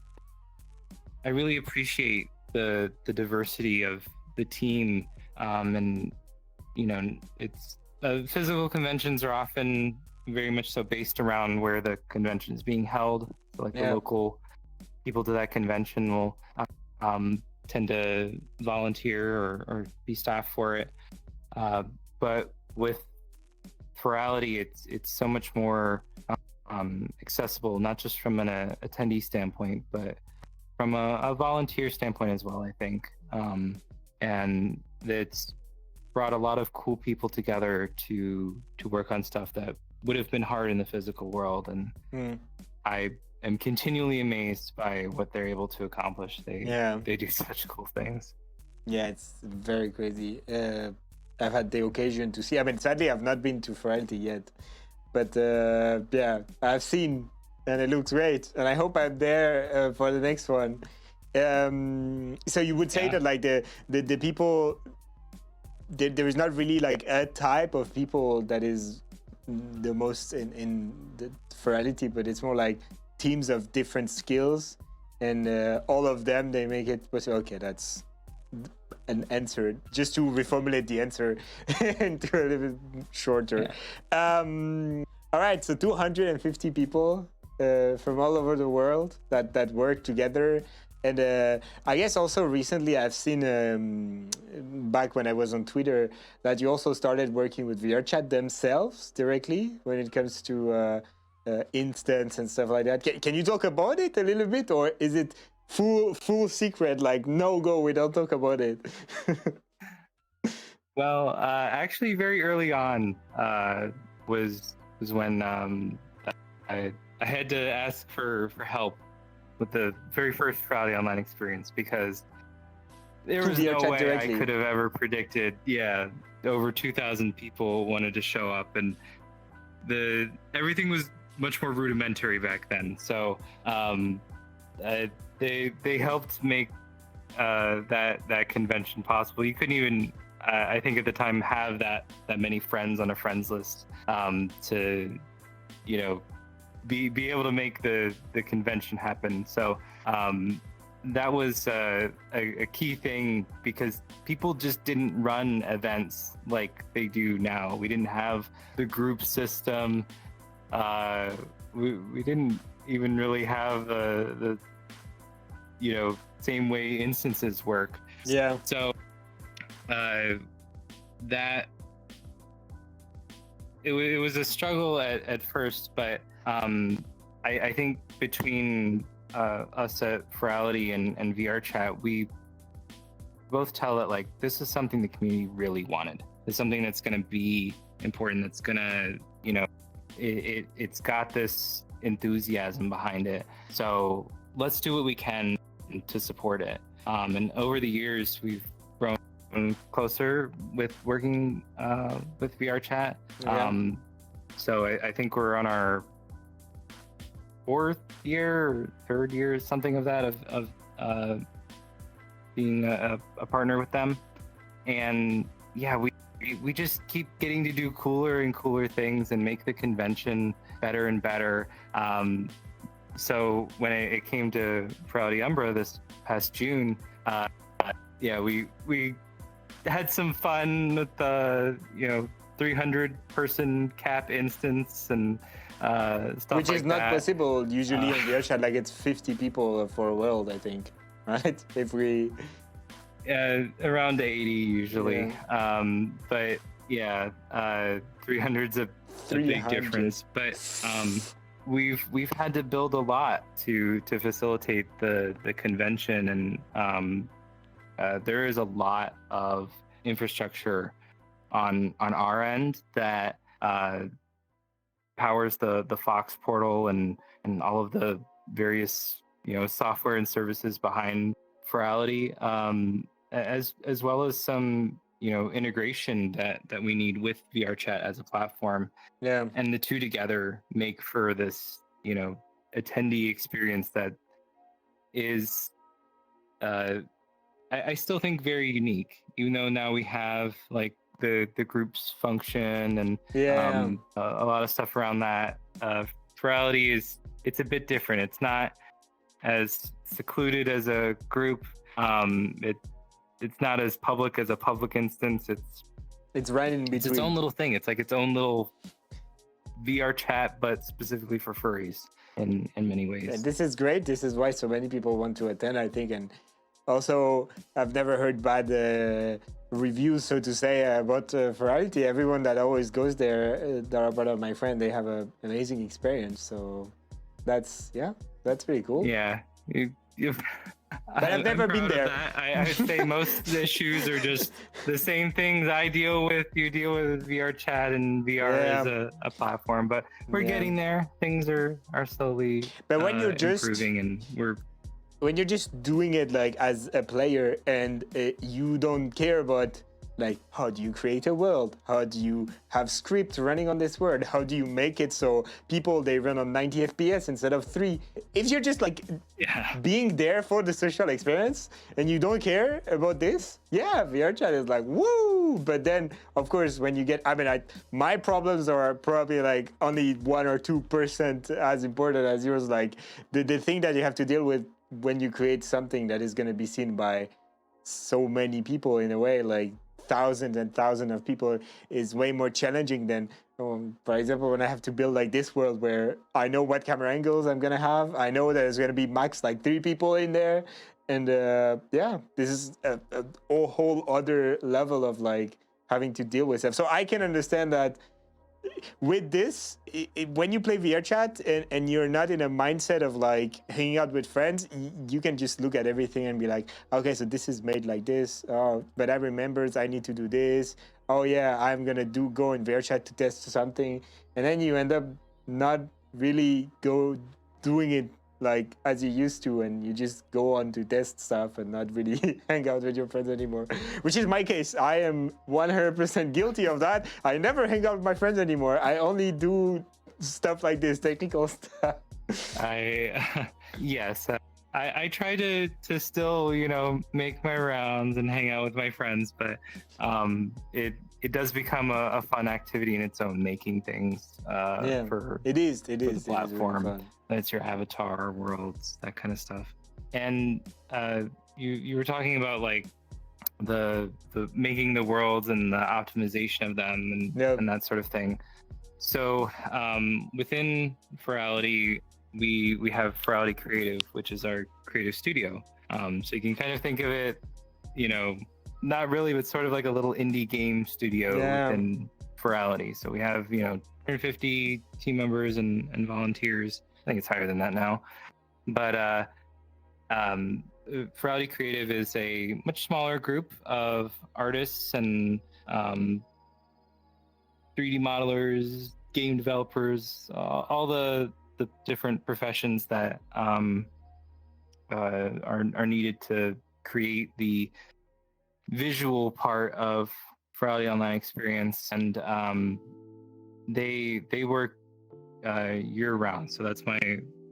really appreciate the diversity of the team, and it's physical conventions are often very much so based around where the convention is being held. So the local people to that convention will tend to volunteer or be staff for it. But with Ferality, it's so much more accessible, not just from an attendee standpoint, but from a volunteer standpoint as well, I think. And it's brought a lot of cool people together to work on stuff that would have been hard in the physical world. And I am continually amazed by what they're able to accomplish. They do such cool things.
Yeah, it's very crazy. I've had the occasion to see. I mean, sadly, I've not been to Ferality yet, but I've seen, and it looks great. And I hope I'm there for the next one. So you would say that like the people, there is not really like a type of people that is the most in the Ferality, but it's more like teams of different skills, and all of them, they make it possible. Okay, that's an answer, just to reformulate the answer into a little bit shorter. All right, so 250 people from all over the world that work together. And I guess also recently I've seen, back when I was on Twitter, that you also started working with VRChat themselves directly when it comes to instance and stuff like that. Can you talk about it a little bit, or is it full secret, like no go, we don't talk about it.
Well, actually, very early on was when I had to ask for help with the very first Ferality online experience, because there
To
was no
VRChat
way
directly.
I could have ever predicted. Yeah, over 2,000 people wanted to show up, and everything was much more rudimentary back then. So they helped make that convention possible. You couldn't even, I think at the time, have that many friends on a friends list to, you know, be able to make the convention happen. So that was a key thing, because people just didn't run events like they do now. We didn't have the group system. We didn't even really have the same way instances work.
Yeah.
So that it was a struggle at first, but I think between us at Ferality and VRChat, we both tell it like, this is something the community really wanted. It's something that's going to be important. That's going to, it's got this enthusiasm behind it. So let's do what we can to support it. And over the years, we've grown closer with working with VRChat.
Yeah.
So I think we're on our fourth year or third year, something of that, of being a partner with them. And yeah, we just keep getting to do cooler and cooler things and make the convention better and better. So when it came to Ferality Umbra this past June, yeah, we had some fun with the 300 person cap instance and stuff
Which
like
is not
that.
possible usually in VRChat. Like it's 50 people for a world, I think, right? If we
around 80 usually.
Yeah.
But yeah, 300's a big
300.
difference. But we've had to build a lot to facilitate the convention, and there is a lot of infrastructure on our end that powers the Fox portal and all of the various software and services behind Ferality, as well as some integration that we need with VRChat as a platform.
Yeah.
And the two together make for this attendee experience that is I still think very unique, even though now we have like the groups function and a lot of stuff around that. Ferality it's a bit different. It's not as secluded as a group. It's not as public as a public instance.
It's right in between.
It's its own little thing. It's like its own little VRChat, but specifically for furries in many ways.
And this is great. This is why so many people want to attend, I think. And also, I've never heard bad reviews, so to say, about Ferality. Everyone that always goes there, that are part of my friend, they have an amazing experience. So that's pretty cool.
Yeah.
But I've never been there.
I say most of the issues are just the same things I deal with. You deal with VRChat and VR as a platform, but we're getting there. Things are slowly
but when you're just
improving, and
when you're just doing it like as a player and you don't care about like how do you create a world, how do you have script running on this world, how do you make it so people they run on 90 fps instead of 3. If you're just like being there for the social experience and you don't care about this, VRChat is like woo. But then of course when you get, my problems are probably like only 1 or 2% as important as yours. Like the thing that you have to deal with when you create something that is going to be seen by so many people, in a way like thousands and thousands of people, is way more challenging than for example when I have to build like this world where I know what camera angles I'm gonna have, I know there's gonna be max like 3 people in there, and this is a whole other level of like having to deal with stuff. So I can understand that with this, when you play VRChat and you're not in a mindset of like hanging out with friends, you can just look at everything and be like, okay, so this is made like this. Oh, but I remembers I need to do this. Oh yeah, I'm gonna go in VRChat to test something, and then you end up not really doing it like as you used to, and you just go on to test stuff and not really hang out with your friends anymore, which is my case. I am 100% guilty of that. I never hang out with my friends anymore. I only do stuff like this, technical stuff.
Yes, I try to still, make my rounds and hang out with my friends, but it does become a fun activity in its own, making things for
it is
the
It
platform.
is really fun.
It's your avatar worlds, that kind of stuff. And you were talking about like the making the worlds and the optimization of them and that sort of thing. So within Ferality, we have Ferality Creative, which is our creative studio. So you can kind of think of it, not really, but sort of like a little indie game studio within Ferality. So we have 150 team members and volunteers. I think it's higher than that now, but Ferality Creative is a much smaller group of artists and 3D modelers, game developers, all the different professions that are needed to create the visual part of Ferality Online experience, and they work year round. So that's my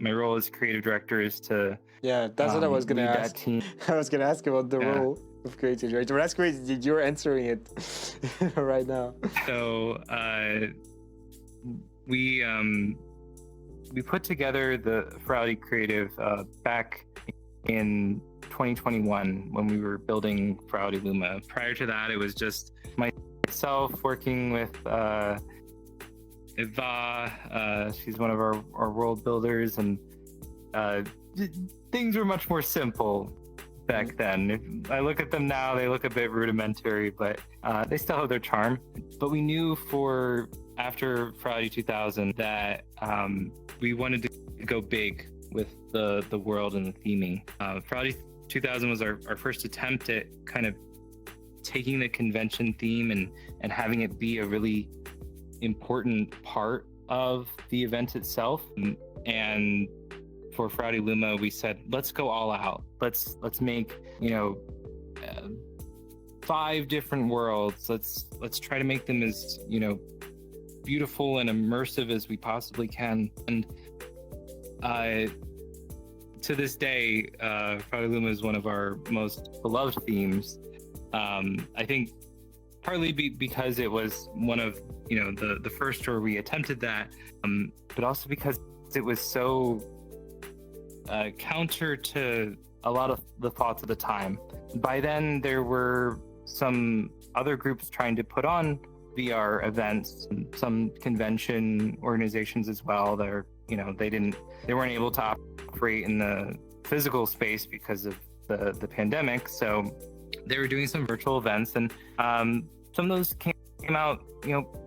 role as creative director, is to
that's what I was gonna ask.
That team.
I was gonna ask about the role of creative director. That's great. You're answering it right now.
So we put together the Ferality Creative back in 2021 when we were building Ferality Luma. Prior to that, it was just myself working with Eva. She's one of our world builders, and things were much more simple back then. If I look at them now, they look a bit rudimentary, but they still have their charm. But we knew after Ferality 2000 that we wanted to go big with the world and the theming. Ferality 2000 was our first attempt at kind of taking the convention theme and having it be a really important part of the event itself. And for Ferality Luma, we said, let's go all out. Let's make 5 different worlds. Let's try to make them as beautiful and immersive as we possibly can. And to this day, Ferality Luma is one of our most beloved themes. I think partly because it was one of the first where we attempted that, but also because it was so counter to a lot of the thoughts of the time. By then, there were some other groups trying to put on VR events, some convention organizations as well. They weren't able to operate in the physical space because of the pandemic, so they were doing some virtual events, and some of those came out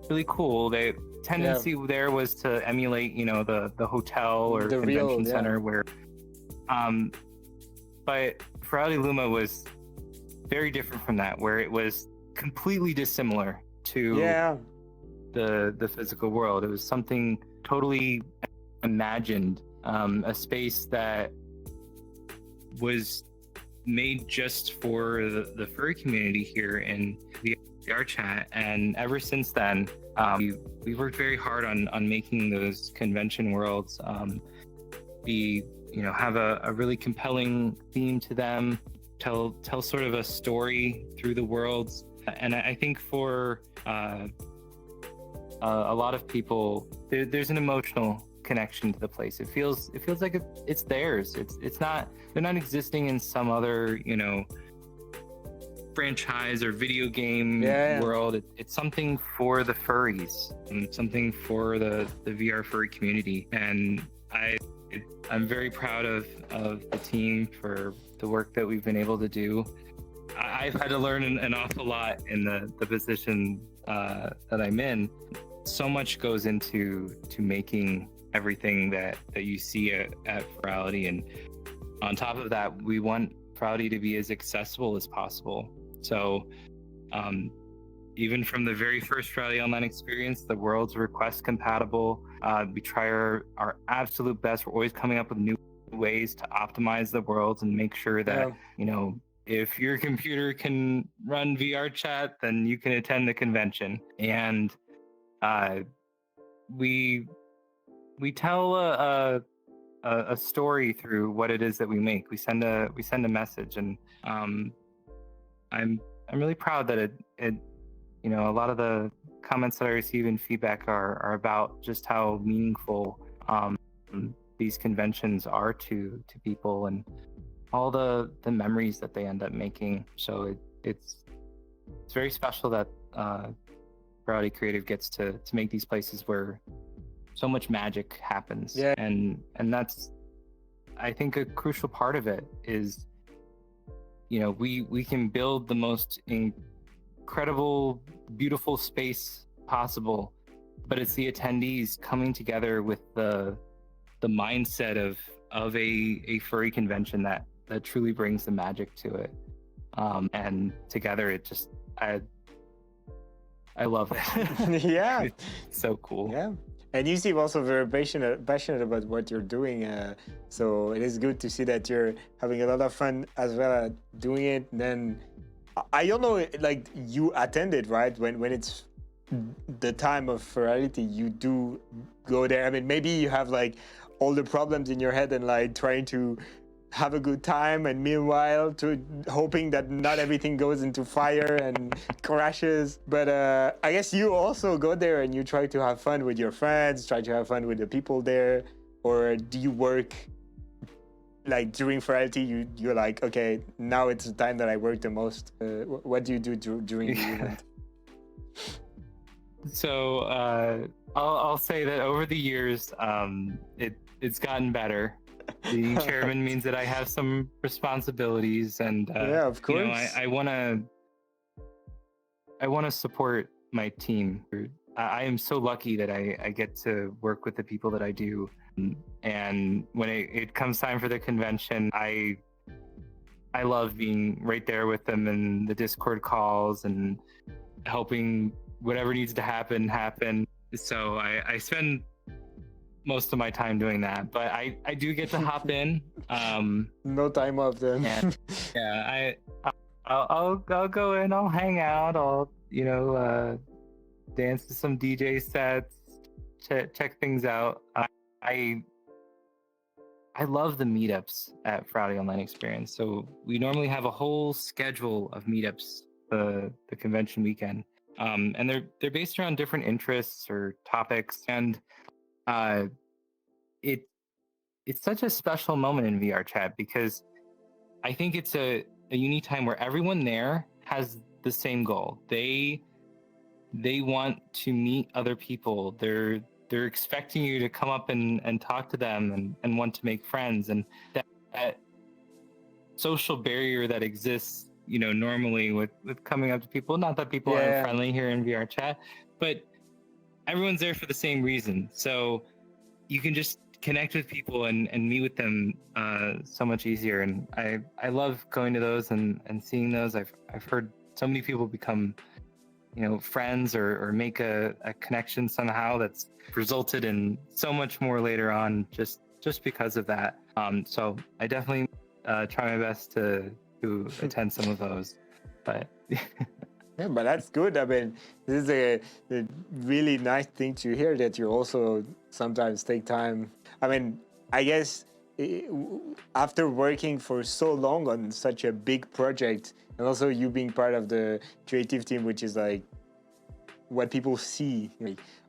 really cool. The tendency there was to emulate the hotel or
the
convention center where but Ferality Luma was very different from that, where it was completely dissimilar to the physical world. It was something totally imagined, a space that was made just for the furry community here in VRChat. And ever since then, we worked very hard on making those convention worlds have a really compelling theme to them, tell sort of a story through the worlds. And I think for a lot of people, there's an emotional connection to the place. It feels like it's theirs. It's not, they're not existing in some other franchise or video game world. It's something for the furries and something for the VR furry community. And I'm very proud of the team for the work that we've been able to do. I've had to learn an awful lot in the position that I'm in. so much goes into making everything that you see at Ferality, and on top of that, we want Ferality to be as accessible as possible. So even from the very first Ferality Online experience, the world's request compatible. We try our absolute best. We're always coming up with new ways to optimize the world and make sure that if your computer can run VRChat, then you can attend the convention. And we tell a story through what it is that we make. We send a message, and I'm really proud that it a lot of the comments that I receive in feedback are about just how meaningful these conventions are to people, and all the memories that they end up making. So it's very special that Ferality Creative gets to make these places where so much magic happens.
Yeah.
And that's, I think, a crucial part of it is, we can build the most incredible, beautiful space possible, but it's the attendees coming together with the mindset of a furry convention that truly brings the magic to it. And together, it just, I love it.
Yeah.
It's so cool.
Yeah. And you seem also very passionate about what you're doing. So it is good to see that you're having a lot of fun as well at doing it. And then I don't know, like, you attended, right? When it's the time of Ferality, you do go there. I mean, maybe you have like all the problems in your head and like trying to have a good time, and meanwhile hoping that not everything goes into fire and crashes. But I guess you also go there and you try to have fun with your friends, try to have fun with the people there. Or do you work like during Ferality, you're like, okay, now it's the time that I work the most? What do you do during the event?
So I'll say that over the years, it's gotten better. Being chairman means that I have some responsibilities, and
yeah, of course.
I want to support my team. I am so lucky that I get to work with the people that I do, and when it comes time for the convention, I love being right there with them in the Discord calls and helping whatever needs to happen. So I spend most of my time doing that, but I do get to hop in.
No time off then.
And, yeah, I'll go in, I'll hang out, I'll dance to some DJ sets, check things out. I love the meetups at Ferality Online Experience. So we normally have a whole schedule of meetups the convention weekend, and they're based around different interests or topics, and it's such a special moment in VRChat because I think it's a unique time where everyone there has the same goal. They want to meet other people. They're expecting you to come up and talk to them and want to make friends, and that social barrier that exists, normally with coming up to people. Not that people aren't friendly here in VRChat, but everyone's there for the same reason. So you can just connect with people and meet with them so much easier. And I love going to those and seeing those. I've heard so many people become friends or make a connection somehow that's resulted in so much more later on just because of that. So I definitely try my best to attend some of those, but
yeah, but that's good. I mean, this is a really nice thing to hear, that you also sometimes take time. I mean, I guess after working for so long on such a big project, and also you being part of the creative team, which is like what people see.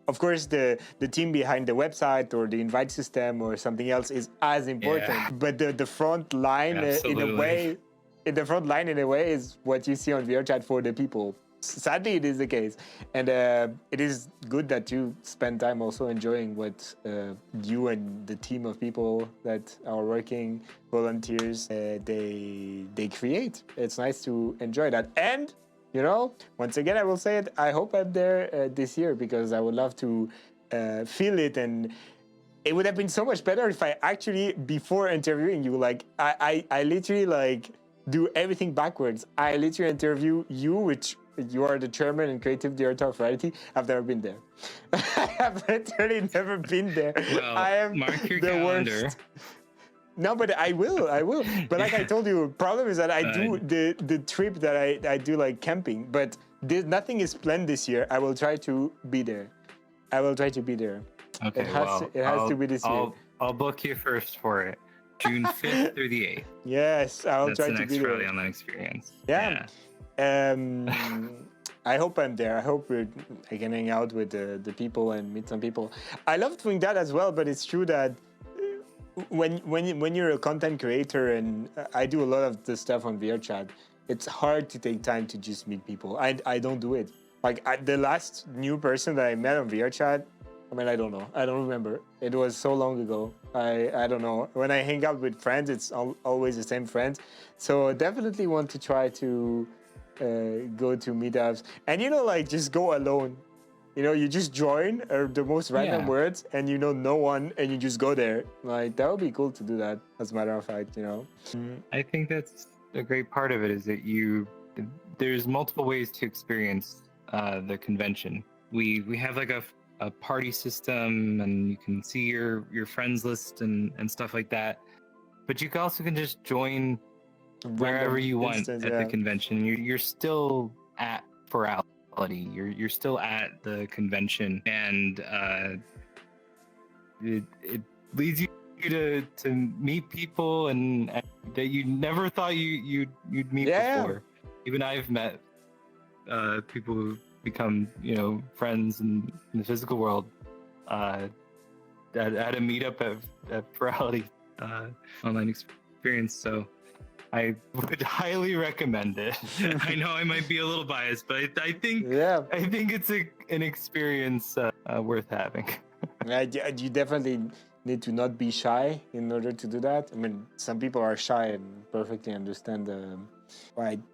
Of course, the team behind the website or the invite system or something else is as important, but the front line in a way. The front line, in a way, is what you see on VRChat for the people. Sadly, it is the case. And it is good that you spend time also enjoying what you and the team of people that are working, volunteers, they create. It's nice to enjoy that. And you know, once again, I will say it. I hope I'm there this year because I would love to feel it, and it would have been so much better if I actually, before interviewing you, like I literally like do everything backwards. I literally interview you, which you are the chairman and creative director of Ferality. I've never been there. I have literally never been there.
Well,
I am
mark your
the
calendar.
worst. No, but I will. But like I told you, problem is that I do the trip that I do like camping, but nothing is planned this year. I will try to be there. I will try to be there.
Okay,
it has to be this year.
I'll book you first for it. June 5th through the 8th.
Yes, I'll
That's
try
the
to
next
be
Friday
there.
online experience.
Yeah. I hope I'm there. I hope I can hang out with the people and meet some people. I love doing that as well, but it's true that when you're a content creator, and I do a lot of the stuff on VRChat, it's hard to take time to just meet people. I don't do it. Like the last new person that I met on VRChat, I mean, I don't know. I don't remember. It was so long ago. I don't know. When I hang out with friends, it's always the same friends. So definitely want to try to go to meetups. And, you know, like just go alone. You know, you just join the most random words and you know no one and you just go there. Like, that would be cool to do that, as a matter of fact, you know.
I think that's a great part of it is that there's multiple ways to experience the convention. We have like a party system, and you can see your friends list and stuff like that. But you also can just join wherever you want at the convention. You're still at Ferality. You're still at the convention, and it leads you to meet people and that you never thought you'd meet before. Even I've met people who become, you know, friends in the physical world at a meetup at Ferality online experience. So I would highly recommend it. I know I might be a little biased, but I think it's an experience worth having.
You definitely need to not be shy in order to do that. I mean, some people are shy and perfectly understand.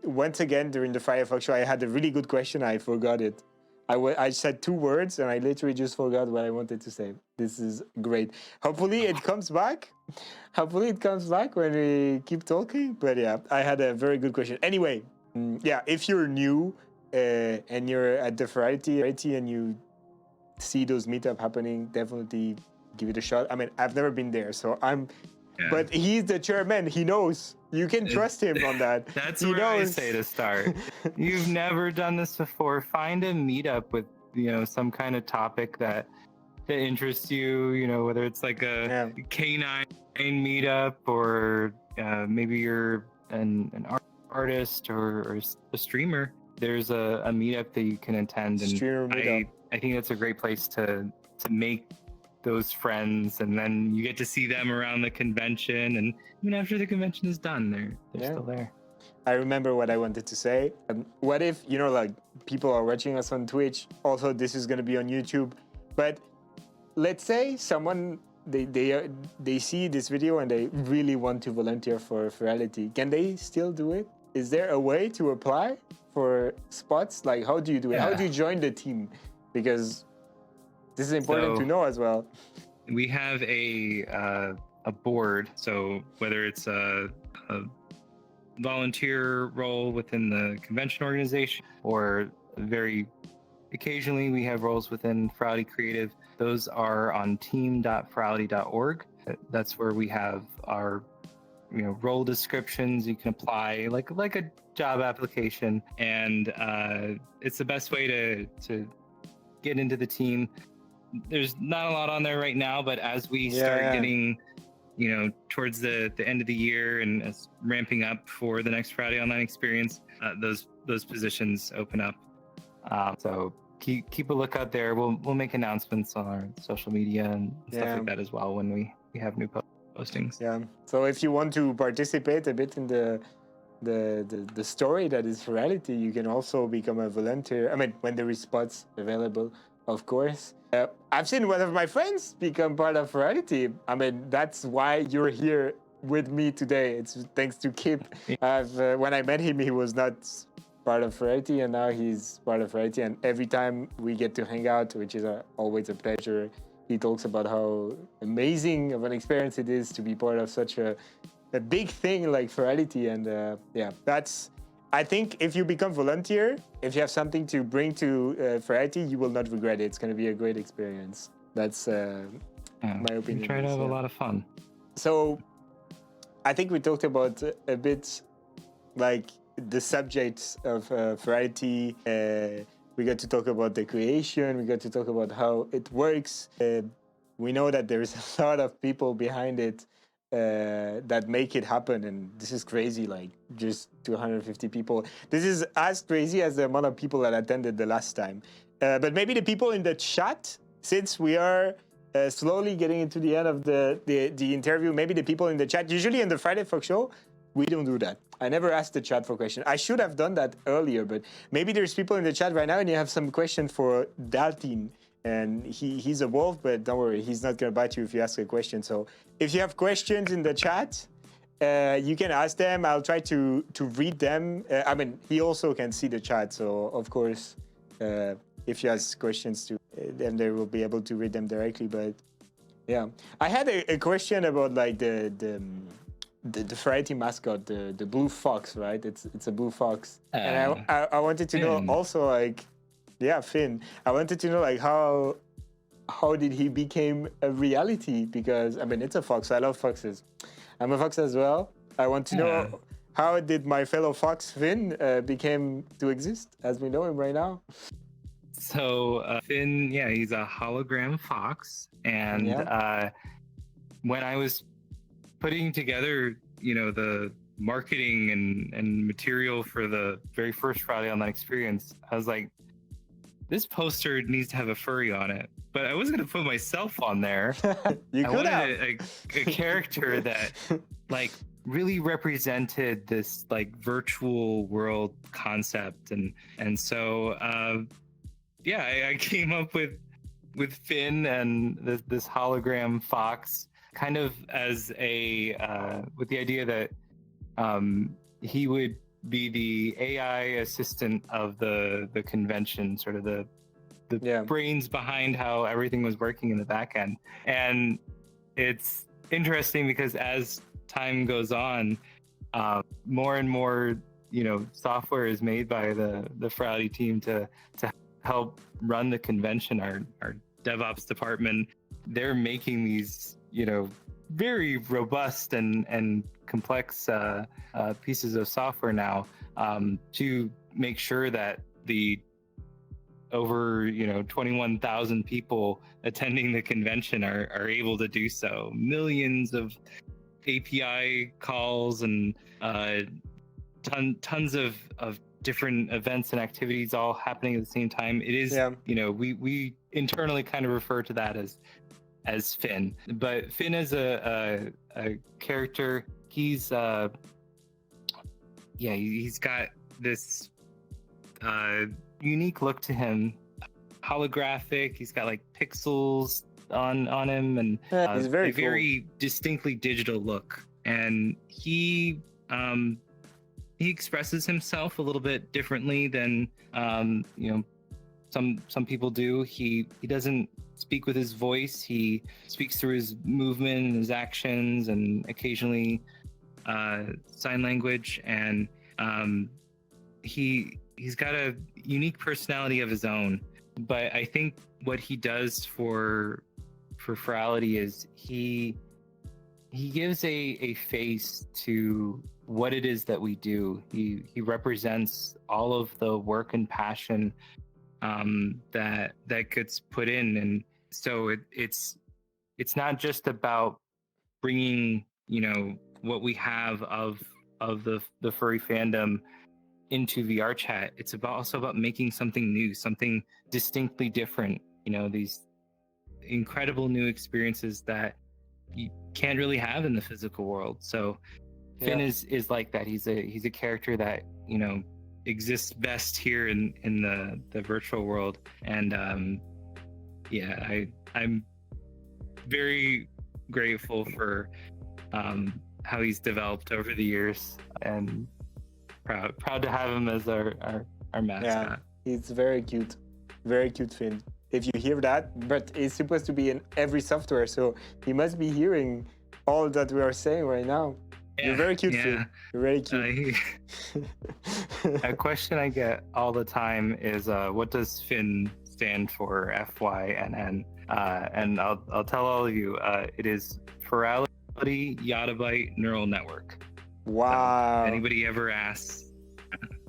Once again, during the Firefox show, I had a really good question. I forgot it. I said 2 words and I literally just forgot what I wanted to say. This is great. Hopefully it comes back. Hopefully it comes back when we keep talking. But yeah, I had a very good question. Anyway, if you're new and you're at the Ferality and you see those meetup happening, definitely give it a shot. I mean, I've never been there, so but he's the chairman. He knows. You can trust him on that.
That's where I say to start. You've never done this before. Find a meetup with, you know, some kind of topic that interests you. You know, whether it's like a canine meetup or maybe you're an artist or a streamer. There's a meetup that you can attend, and I think that's a great place to make those friends, and then you get to see them around the convention, and even after the convention is done, they're still there.
I remember what I wanted to say. What if, you know, like people are watching us on Twitch, also this is going to be on YouTube, but let's say someone they see this video and they really want to volunteer for Ferality. Can they still do it? Is there a way to apply for spots? Like, how do you do it? How do you join the team? Because this is important to know as well.
We have a board, so whether it's a volunteer role within the convention organization or very occasionally we have roles within Ferality Creative. Those are on team.ferality.org. That's where we have our, you know, role descriptions. You can apply like a job application, and it's the best way to get into the team. There's not a lot on there right now, but as we start getting, you know, towards the end of the year and as ramping up for the next Friday online experience, those positions open up. So keep a lookout there. We'll make announcements on our social media and stuff like that as well when we have new postings.
Yeah. So if you want to participate a bit in the story that is Ferality, you can also become a volunteer. I mean, when there is spots available, of course. I've seen one of my friends become part of Ferality. I mean, that's why you're here with me today. It's thanks to Kip. When I met him, he was not part of Ferality, and now he's part of Ferality. And every time we get to hang out, which is always a pleasure, he talks about how amazing of an experience it is to be part of such a big thing like Ferality. And that's, I think if you become volunteer, if you have something to bring to Ferality, you will not regret it. It's going to be a great experience. That's my opinion.
We try to have a lot of fun.
So I think we talked about a bit like the subjects of Ferality. We got to talk about the creation. We got to talk about how it works. We know that there is a lot of people behind it that make it happen, and this is crazy. Like just 250 people. This is as crazy as the amount of people that attended the last time. But maybe the people in the chat, since we are slowly getting into the end of the interview, maybe the people in the chat. Usually in the Friday Fuck Show, we don't do that. I never asked the chat for questions. I should have done that earlier, but maybe there's people in the chat right now and you have some questions for Daltin. And he's a wolf, but don't worry, he's not going to bite you if you ask a question. So if you have questions in the chat, you can ask them. I'll try to read them. I mean, he also can see the chat. So, of course, if you ask questions to them, they will be able to read them directly. But, yeah. I had a question about, like, the Ferality mascot, the blue fox, right? It's a blue fox. And I wanted to know also, like, yeah, Finn. I wanted to know, like, how did he become a reality? Because, I mean, it's a fox. I love foxes. I'm a fox as well. I want to know, how did my fellow fox, Finn, became to exist as we know him right now?
So, Finn, yeah, he's a hologram fox. And when I was putting together, you know, the marketing and material for the very first Friday Online experience, I was like, this poster needs to have a furry on it. But I wasn't going to put myself on there.
You could have.
I wanted a character that, like, really represented this, like, virtual world concept. And so, I came up with Finn and this hologram fox, kind of as with the idea that he would be the AI assistant of the convention, sort of the brains behind how everything was working in the back end. And it's interesting because as time goes on, more and more, you know, software is made by the Ferality team to help run the convention. Our DevOps department, they're making these, you know, very robust and complex pieces of software now to make sure that the over 21,000 people attending the convention are able to do so. Millions of API calls and tons of different events and activities all happening at the same time. It is, we internally kind of refer to that as Finn. But Finn is a character. He's he's got this unique look to him, holographic. He's got like pixels on him, and
he's very
very distinctly digital look. And he expresses himself a little bit differently than some people do. He doesn't speak with his voice. He speaks through his movement and his actions, and occasionally sign language. And he's got a unique personality of his own. But I think what he does for Ferality is he gives a face to what it is that we do. He represents all of the work and passion that gets put in. And so it's not just about bringing, what we have of the furry fandom into VRChat. It's also about making something new, something distinctly different. These incredible new experiences that you can't really have in the physical world. So Finn is like that. He's a character that exists best here in the virtual world. And I'm very grateful for how he's developed over the years. And proud to have him as our mascot.
He's very cute Finn. If you hear that, but it's supposed to be in every software, so he must be hearing all that we are saying right now. You're very cute, Finn. You're very cute.
A question I get all the time is, what does Finn stand for? FYNN. And I'll tell all of you, it is Ferality Yottabyte Neural Network.
Wow.
So if anybody ever asks,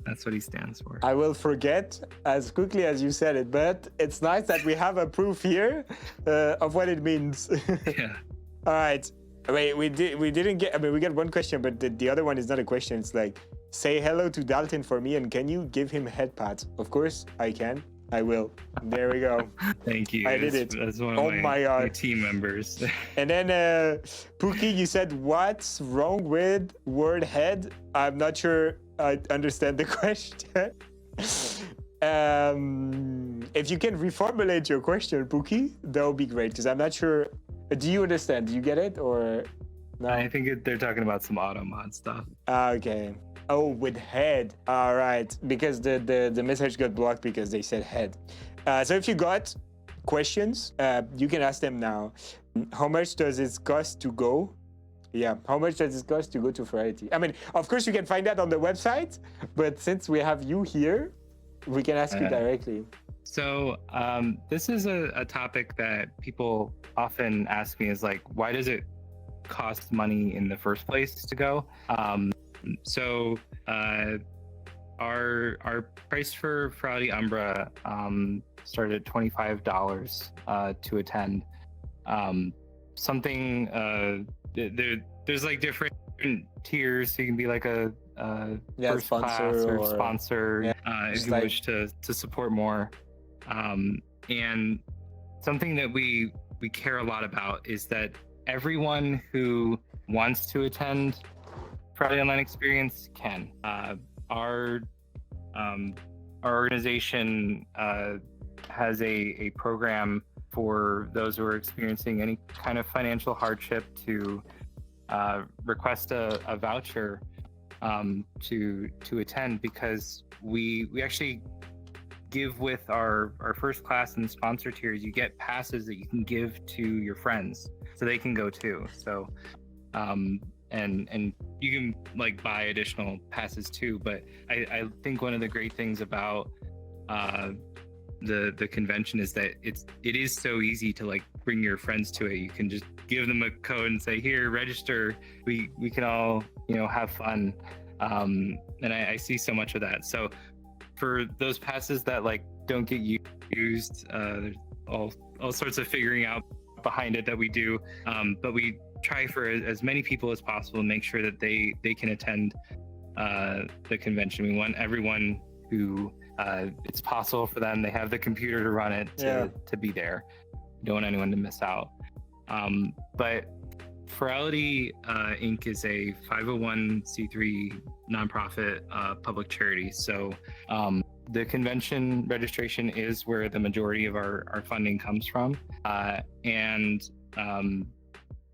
that's what he stands for.
I will forget as quickly as you said it, but it's nice that we have a proof here of what it means.
Yeah.
All right. Wait, we didn't get. I mean, we got one question, but the other one is not a question. It's like, say hello to Dalton for me, and can you give him head pats? Of course, I can. I will. There we go.
Thank you.
I did it.
That's one of my team members.
And then Pookie, you said, what's wrong with word head? I'm not sure I understand the question. If you can reformulate your question, Pookie, that would be great, because I'm not sure. Do you understand? Do you get it, or no?
I think they're talking about some auto mod stuff.
Okay. Oh, with head. All right, because the message got blocked because they said head. So if you got questions, you can ask them now. How much does it cost to go? Yeah, how much does it cost to go to Ferality? I mean, of course you can find that on the website, but since we have you here, we can ask you directly.
So this is a topic that people often ask me, is like, why does it cost money in the first place to go? So our price for Ferality Umbra started at $25 to attend. There's like different tiers. So you can be like a first class or sponsor if you wish to support more. And something that we care a lot about is that everyone who wants to attend Ferality Online Experience can. Our organization has a program for those who are experiencing any kind of financial hardship to request a voucher to attend, because we actually give with our first class and sponsor tiers. You get passes that you can give to your friends so they can go too. So and you can like buy additional passes too. But I think one of the great things about the convention is that it is so easy to like bring your friends to it. You can just give them a code and say, here, register. We can all, have fun. And I see so much of that. So for those passes that like don't get used, there's all sorts of figuring out behind it that we do. But we try for as many people as possible and make sure that they can attend the convention. We want everyone who it's possible for them, they have the computer to run it, to be there. We don't want anyone to miss out. But Ferality Inc. is a 501c3 nonprofit public charity. So the convention registration is where the majority of our funding comes from. And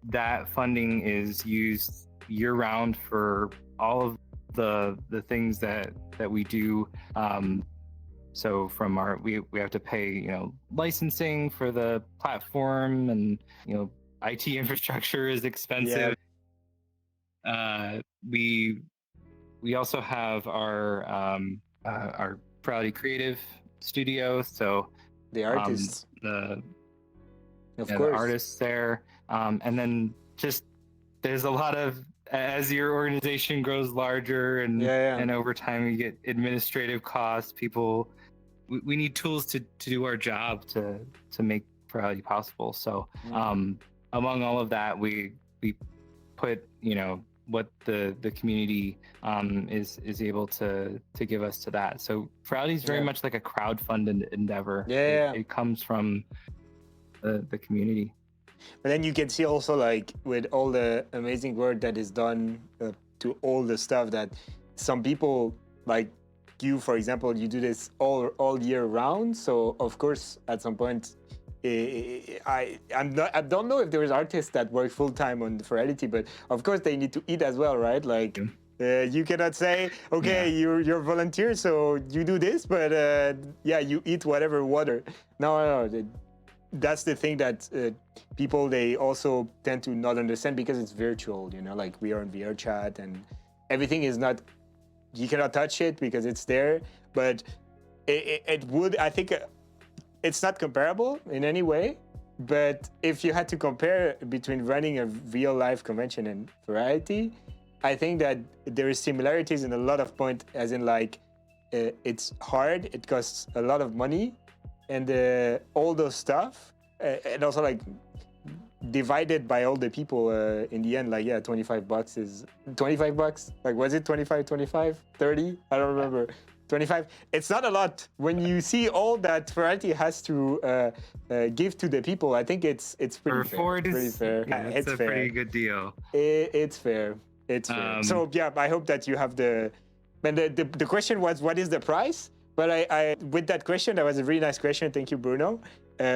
that funding is used year round for all of the things that we do. So from we have to pay, licensing for the platform, and, IT infrastructure is expensive. We also have our Ferality Creative Studio. So
the artists,
the
course,
artists there, and then just there's a lot of, as your organization grows larger and over time you get administrative costs. We need tools to do our job to make Ferality possible. So among all of that, we put what the community is able to give us to that. So Ferality is very much like a crowdfunded endeavor. It comes from the community.
But then you can see also, like, with all the amazing work that is done to all the stuff that some people, like you, for example, you do this all year round. So of course, at some point, I don't know if there's artists that work full time on the Ferality, but of course they need to eat as well, right? Like You cannot say, okay, you're volunteer, so you do this, but yeah, you eat whatever water. No. That's the thing that people, they also tend to not understand because it's virtual. Like we are on VRChat and everything is not. You cannot touch it because it's there, but it would. I think it's not comparable in any way. But if you had to compare between running a real life convention and Ferality, I think that there is similarities in a lot of points, as in like it's hard, it costs a lot of money, and all those stuff, and also like divided by all the people in the end, like yeah, $25 is $25. Like was it 25, 30? I don't remember. 25. It's not a lot when you see all that Ferality has to give to the people. I think it's pretty fair. Pretty fair.
Yeah, it's a fair. Pretty good deal.
It's fair. It's fair. So yeah, I hope that you have the. And the question was, what is the price? But I with that question, that was a really nice question. Thank you, Bruno.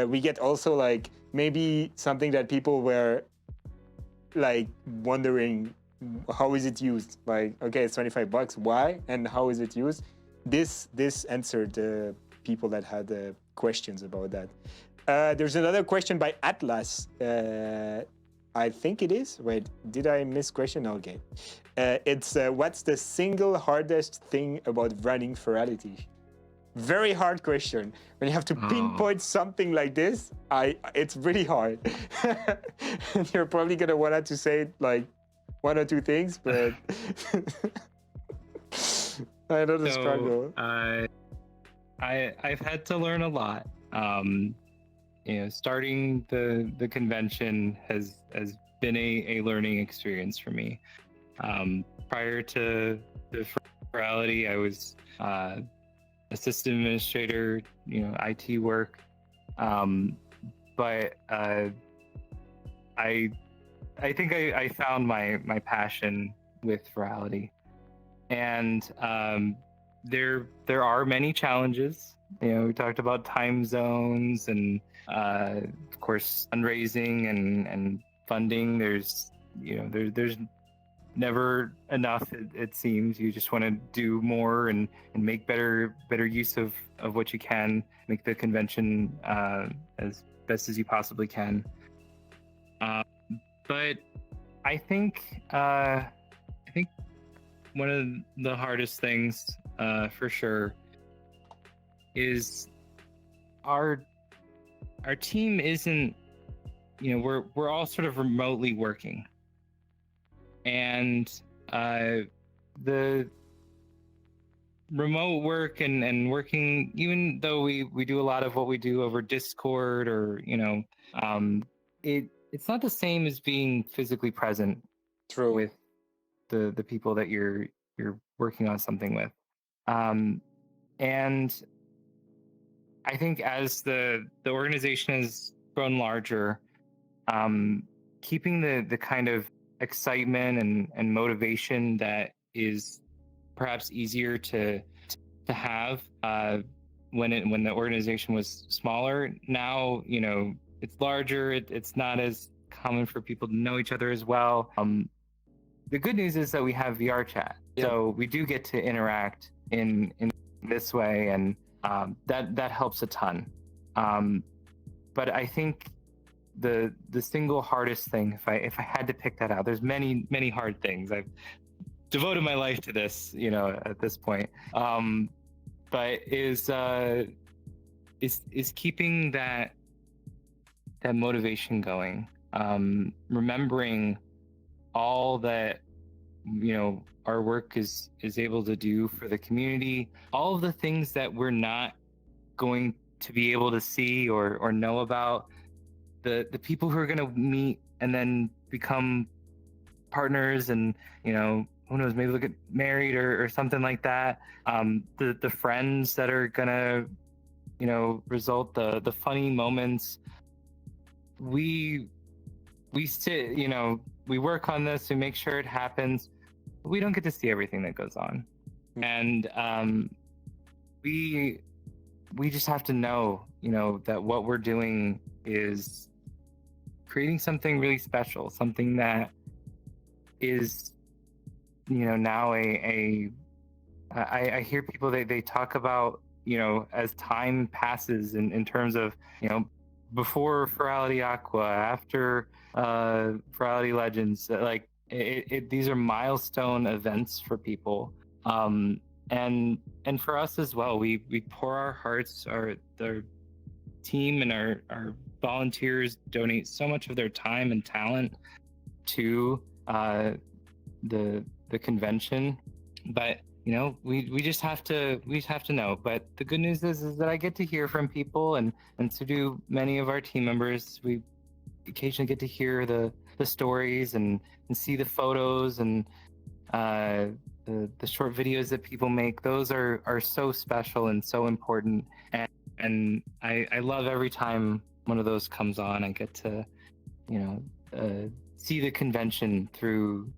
We get also like maybe something that people were like wondering, how is it used? Like, okay, it's $25. Why and how is it used? This answered the people that had questions about that. There's another question by Atlas. I think it is. Wait, did I miss question? Okay. It's what's the single hardest thing about running Ferality? Very hard question. When you have to pinpoint something like this, it's really hard. You're probably gonna want to say like one or two things, but I know the struggle.
I've had to learn a lot. Starting the convention has been a learning experience for me. Prior to the Ferality, I was assistant administrator, IT work. But I think I found my passion with Ferality, and there are many challenges. We talked about time zones and of course fundraising and funding. There's never enough, it seems. You just want to do more and make better use of what you can, make the convention as best as you possibly can. But I think one of the hardest things for sure is our team isn't, we're all sort of remotely working. And the remote work and working, even though we do a lot of what we do over Discord or it's not the same as being physically present.
True.
With the people that you're working on something with. And I think as the organization has grown larger, keeping the kind of excitement and motivation that is perhaps easier to have when the organization was smaller. Now it's larger. It's not as common for people to know each other as well. The good news is that we have VRChat, so we do get to interact in this way, and that helps a ton. But I think the single hardest thing, if I had to pick that out, there's many hard things. I've devoted my life to this, at this point. But is keeping that motivation going, remembering all that our work is able to do for the community, all of the things that we're not going to be able to see or know about, the people who are going to meet and then become partners, and who knows, maybe they'll get married or something like that. The friends that are gonna result, the funny moments. We sit, we work on this, we make sure it happens. We don't get to see everything that goes on. And we just have to know, that what we're doing is creating something really special, something that is now I hear people, they talk about, as time passes in terms of, before Ferality Aqua, after Ferality Legends, like these are milestone events for people. And for us as well, we pour our hearts, our team and our volunteers donate so much of their time and talent to the convention. But we just have to know. But the good news is that I get to hear from people, and to do many of our team members. We occasionally get to hear the stories and see the photos and the short videos that people make. Those are so special and so important. And I love every time one of those comes on. I get to see the convention through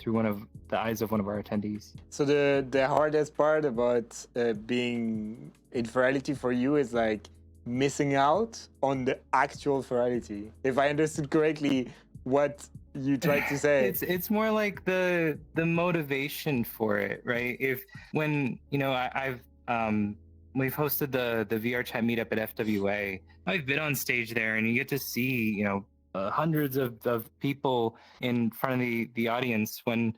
one of the eyes of one of our attendees.
So the hardest part about being in Ferality for you is like missing out on the actual Ferality. If I understood correctly, what you tried to say.
It's more like the motivation for it, right? When we've hosted the VRChat meetup at FWA. I've been on stage there, and you get to see hundreds of people in front of the audience. When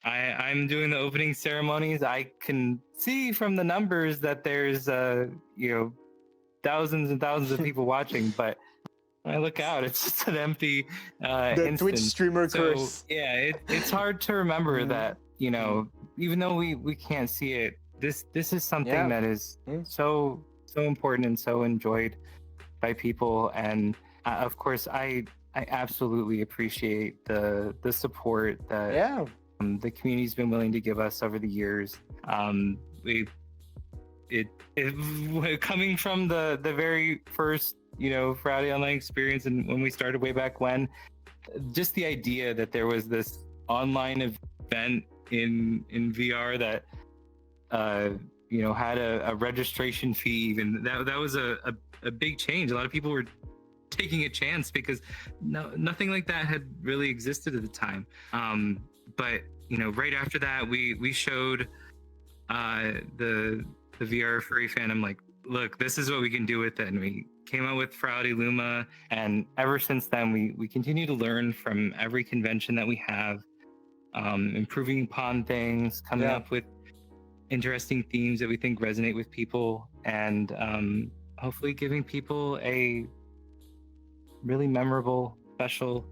I'm doing the opening ceremonies, I can see from the numbers that there's thousands and thousands of people watching, but when I look out, it's just an empty
the
instant.
Twitch streamer curse.
Yeah, it's hard to remember that even though we can't see it, this is something that is so important and so enjoyed by people. And of course, I absolutely appreciate the support that the community's been willing to give us over the years. Coming from the very first Ferality Online experience, and when we started way back when, just the idea that there was this online event in VR that had a registration fee, even that was a big change. A lot of people were taking a chance because nothing like that had really existed at the time. But right after that, we showed the VR furry fandom, like, look, this is what we can do with it. And we came out with Ferality Luma, and ever since then we continue to learn from every convention that we have, improving upon things, coming up with interesting themes that we think resonate with people, and hopefully giving people a really memorable, special,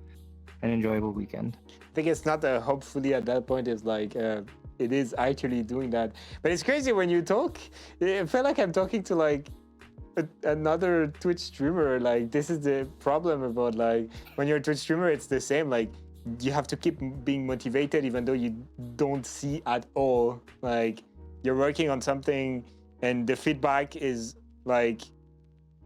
and enjoyable weekend.
I think it's not hopefully at that point. It's like it is actually doing that. But it's crazy when you talk. I feel like I'm talking to like another Twitch streamer. Like, this is the problem about like when you're a Twitch streamer, it's the same. Like, you have to keep being motivated even though you don't see at all. Like, you're working on something and the feedback is like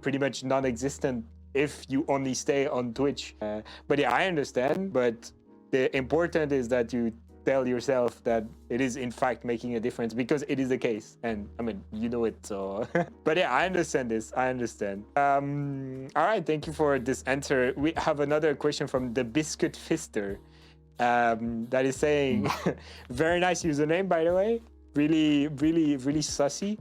pretty much non-existent if you only stay on Twitch. But yeah, I understand. But the important is that you tell yourself that it is in fact making a difference, because it is the case. And I mean, you know it, so. But yeah, I understand this. I understand. All right, thank you for this answer. We have another question from the Biscuit Fister that is saying, very nice username, by the way. Really, really, really sussy.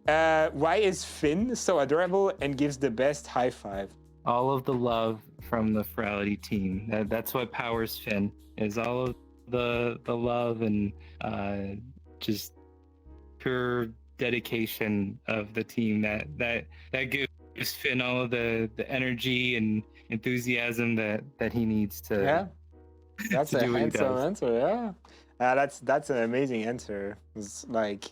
Why is Finn so adorable and gives the best high five?
All of the love from the Ferality team. That's what powers Finn, is all of the love and just pure dedication of the team that gives Finn all of the energy and enthusiasm that he needs to.
That's a handsome answer. That's an amazing answer. It's like,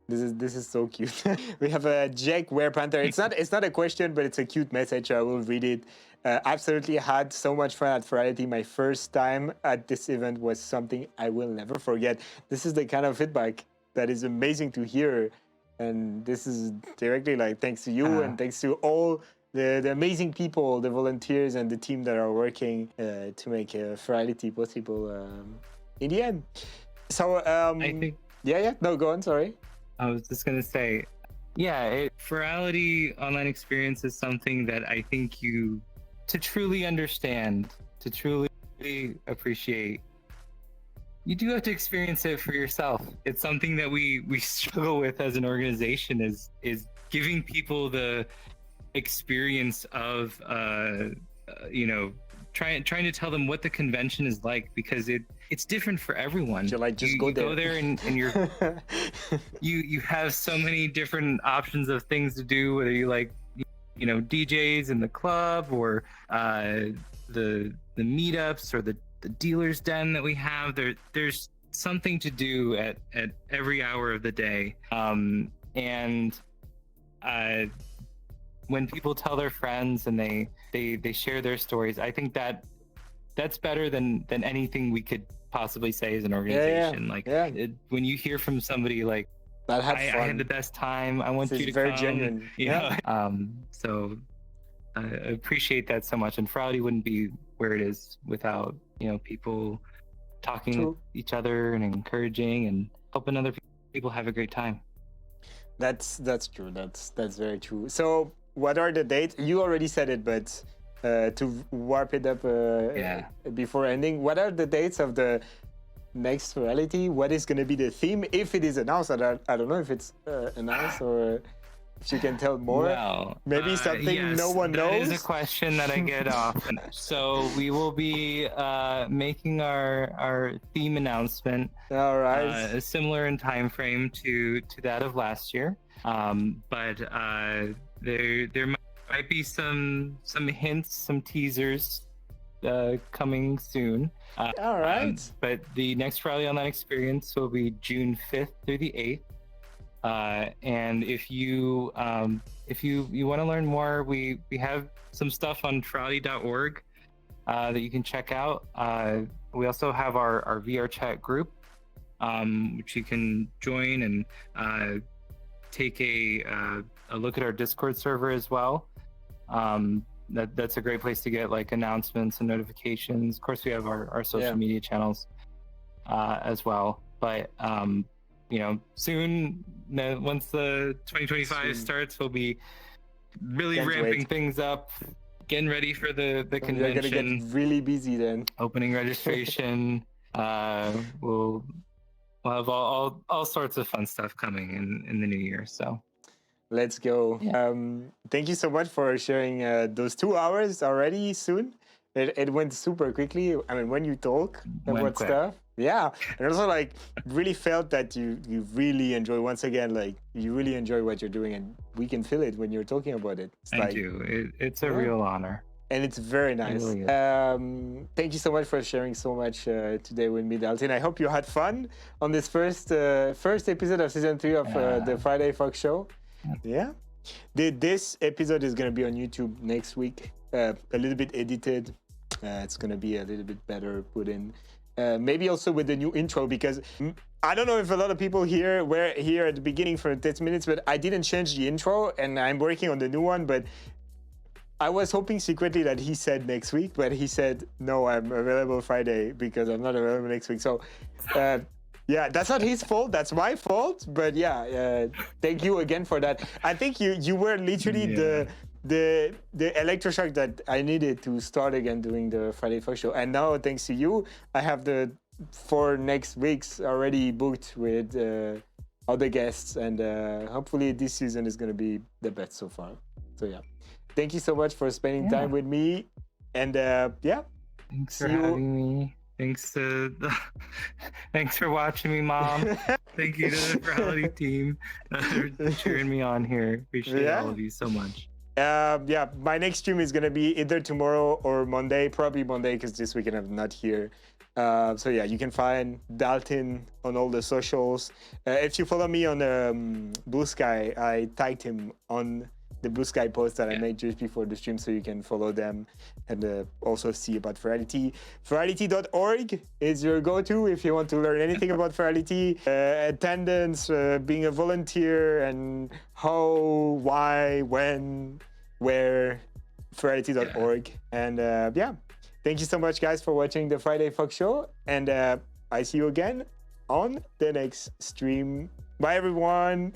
this is so cute. We have a Jake Werepanther. It's not a question, but it's a cute message. I will read it. Absolutely had so much fun at Ferality. My first time at this event was something I will never forget. This is the kind of feedback that is amazing to hear. And this is directly like thanks to you and thanks to all the amazing people, the volunteers and the team that are working to make Ferality possible in the end. So I think... No, go on, sorry.
I was just going to say, Ferality online experience is something that I think to truly understand, to truly appreciate, you do have to experience it for yourself. It's something that we struggle with as an organization is giving people the experience of you know, trying to tell them what the convention is like, because it's different for everyone.
You're like, just
you go there and you're you have so many different options of things to do, whether you like, you know, DJs in the club, or the meetups, or the dealer's den that we have. There's something to do at every hour of the day. And when people tell their friends and they share their stories, I think that's better than anything we could possibly say as an organization. When you hear from somebody like, I had the best time, I want you to
very
come.
genuine.
You know? So I appreciate that so much. And Ferality wouldn't be where it is without, you know, people talking to each other and encouraging and helping other people have a great time.
That's true. That's very true. So what are the dates? You already said it, but to warp it up before ending, what are the dates of the next Ferality? What is going to be the theme, if it is announced? I don't know if it's announced, or if you can tell more.
Well,
maybe something no one knows.
That is a question that I get often. So we will be making our theme announcement.
All right.
Similar in time frame to that of last year. But there might be some hints, some teasers coming soon.
All right.
But the next Ferality Online experience will be June 5th through the 8th. And if you want to learn more, we have some stuff on ferality.org that you can check out. We also have our VRChat group, which you can join and take a look at our Discord server as well. That's a great place to get like announcements and notifications. Of course, we have our social media channels as well. But you know, soon, once the 2025 starts, we'll be really ramping things up, getting ready for the convention.
We're gonna get really busy then.
Opening registration. We'll have all sorts of fun stuff coming in the new year. So
let's go. Thank you so much for sharing those 2 hours already soon. It went super quickly. I mean, when you talk about stuff. Yeah. And also like really felt that you really enjoy, once again, like you really enjoy what you're doing, and we can feel it when you're talking about it.
Thank you. It's a real honor.
And it's very nice. Really thank you so much for sharing so much today with me, Dalton. I hope you had fun on this first episode of season 3 of the Friday Fox Show. Yeah. This episode is going to be on YouTube next week. A little bit edited. It's going to be a little bit better put in. Maybe also with the new intro, because I don't know if a lot of people here were here at the beginning for 10 minutes, but I didn't change the intro and I'm working on the new one. But I was hoping secretly that he said next week, but he said, no, I'm available Friday because I'm not available next week. So yeah, that's not his fault. That's my fault. But yeah, thank you again for that. I think you were literally the electroshock that I needed to start again doing the Friday Fox Show. And now, thanks to you, I have the 4 next weeks already booked with other guests. And hopefully this season is going to be the best so far. So yeah, thank you so much for spending time with me. And yeah.
Thanks for having me. Thanks for watching me, Mom. Thank you to the Ferality team for cheering me on here. Appreciate all of you so much.
Yeah, my next stream is gonna be either tomorrow or Monday, probably Monday because this weekend I'm not here. So yeah, you can find Dalton on all the socials. If you follow me on Blue Sky, I tagged him on the Blue Sky post that I made just before the stream, so you can follow them and also see about Ferality. Ferality.org is your go-to if you want to learn anything about Ferality, attendance, being a volunteer, and how, why, when, where. Ferality.org. And yeah, thank you so much, guys, for watching the Friday Fox Show, and I see you again on the next stream. Bye, everyone.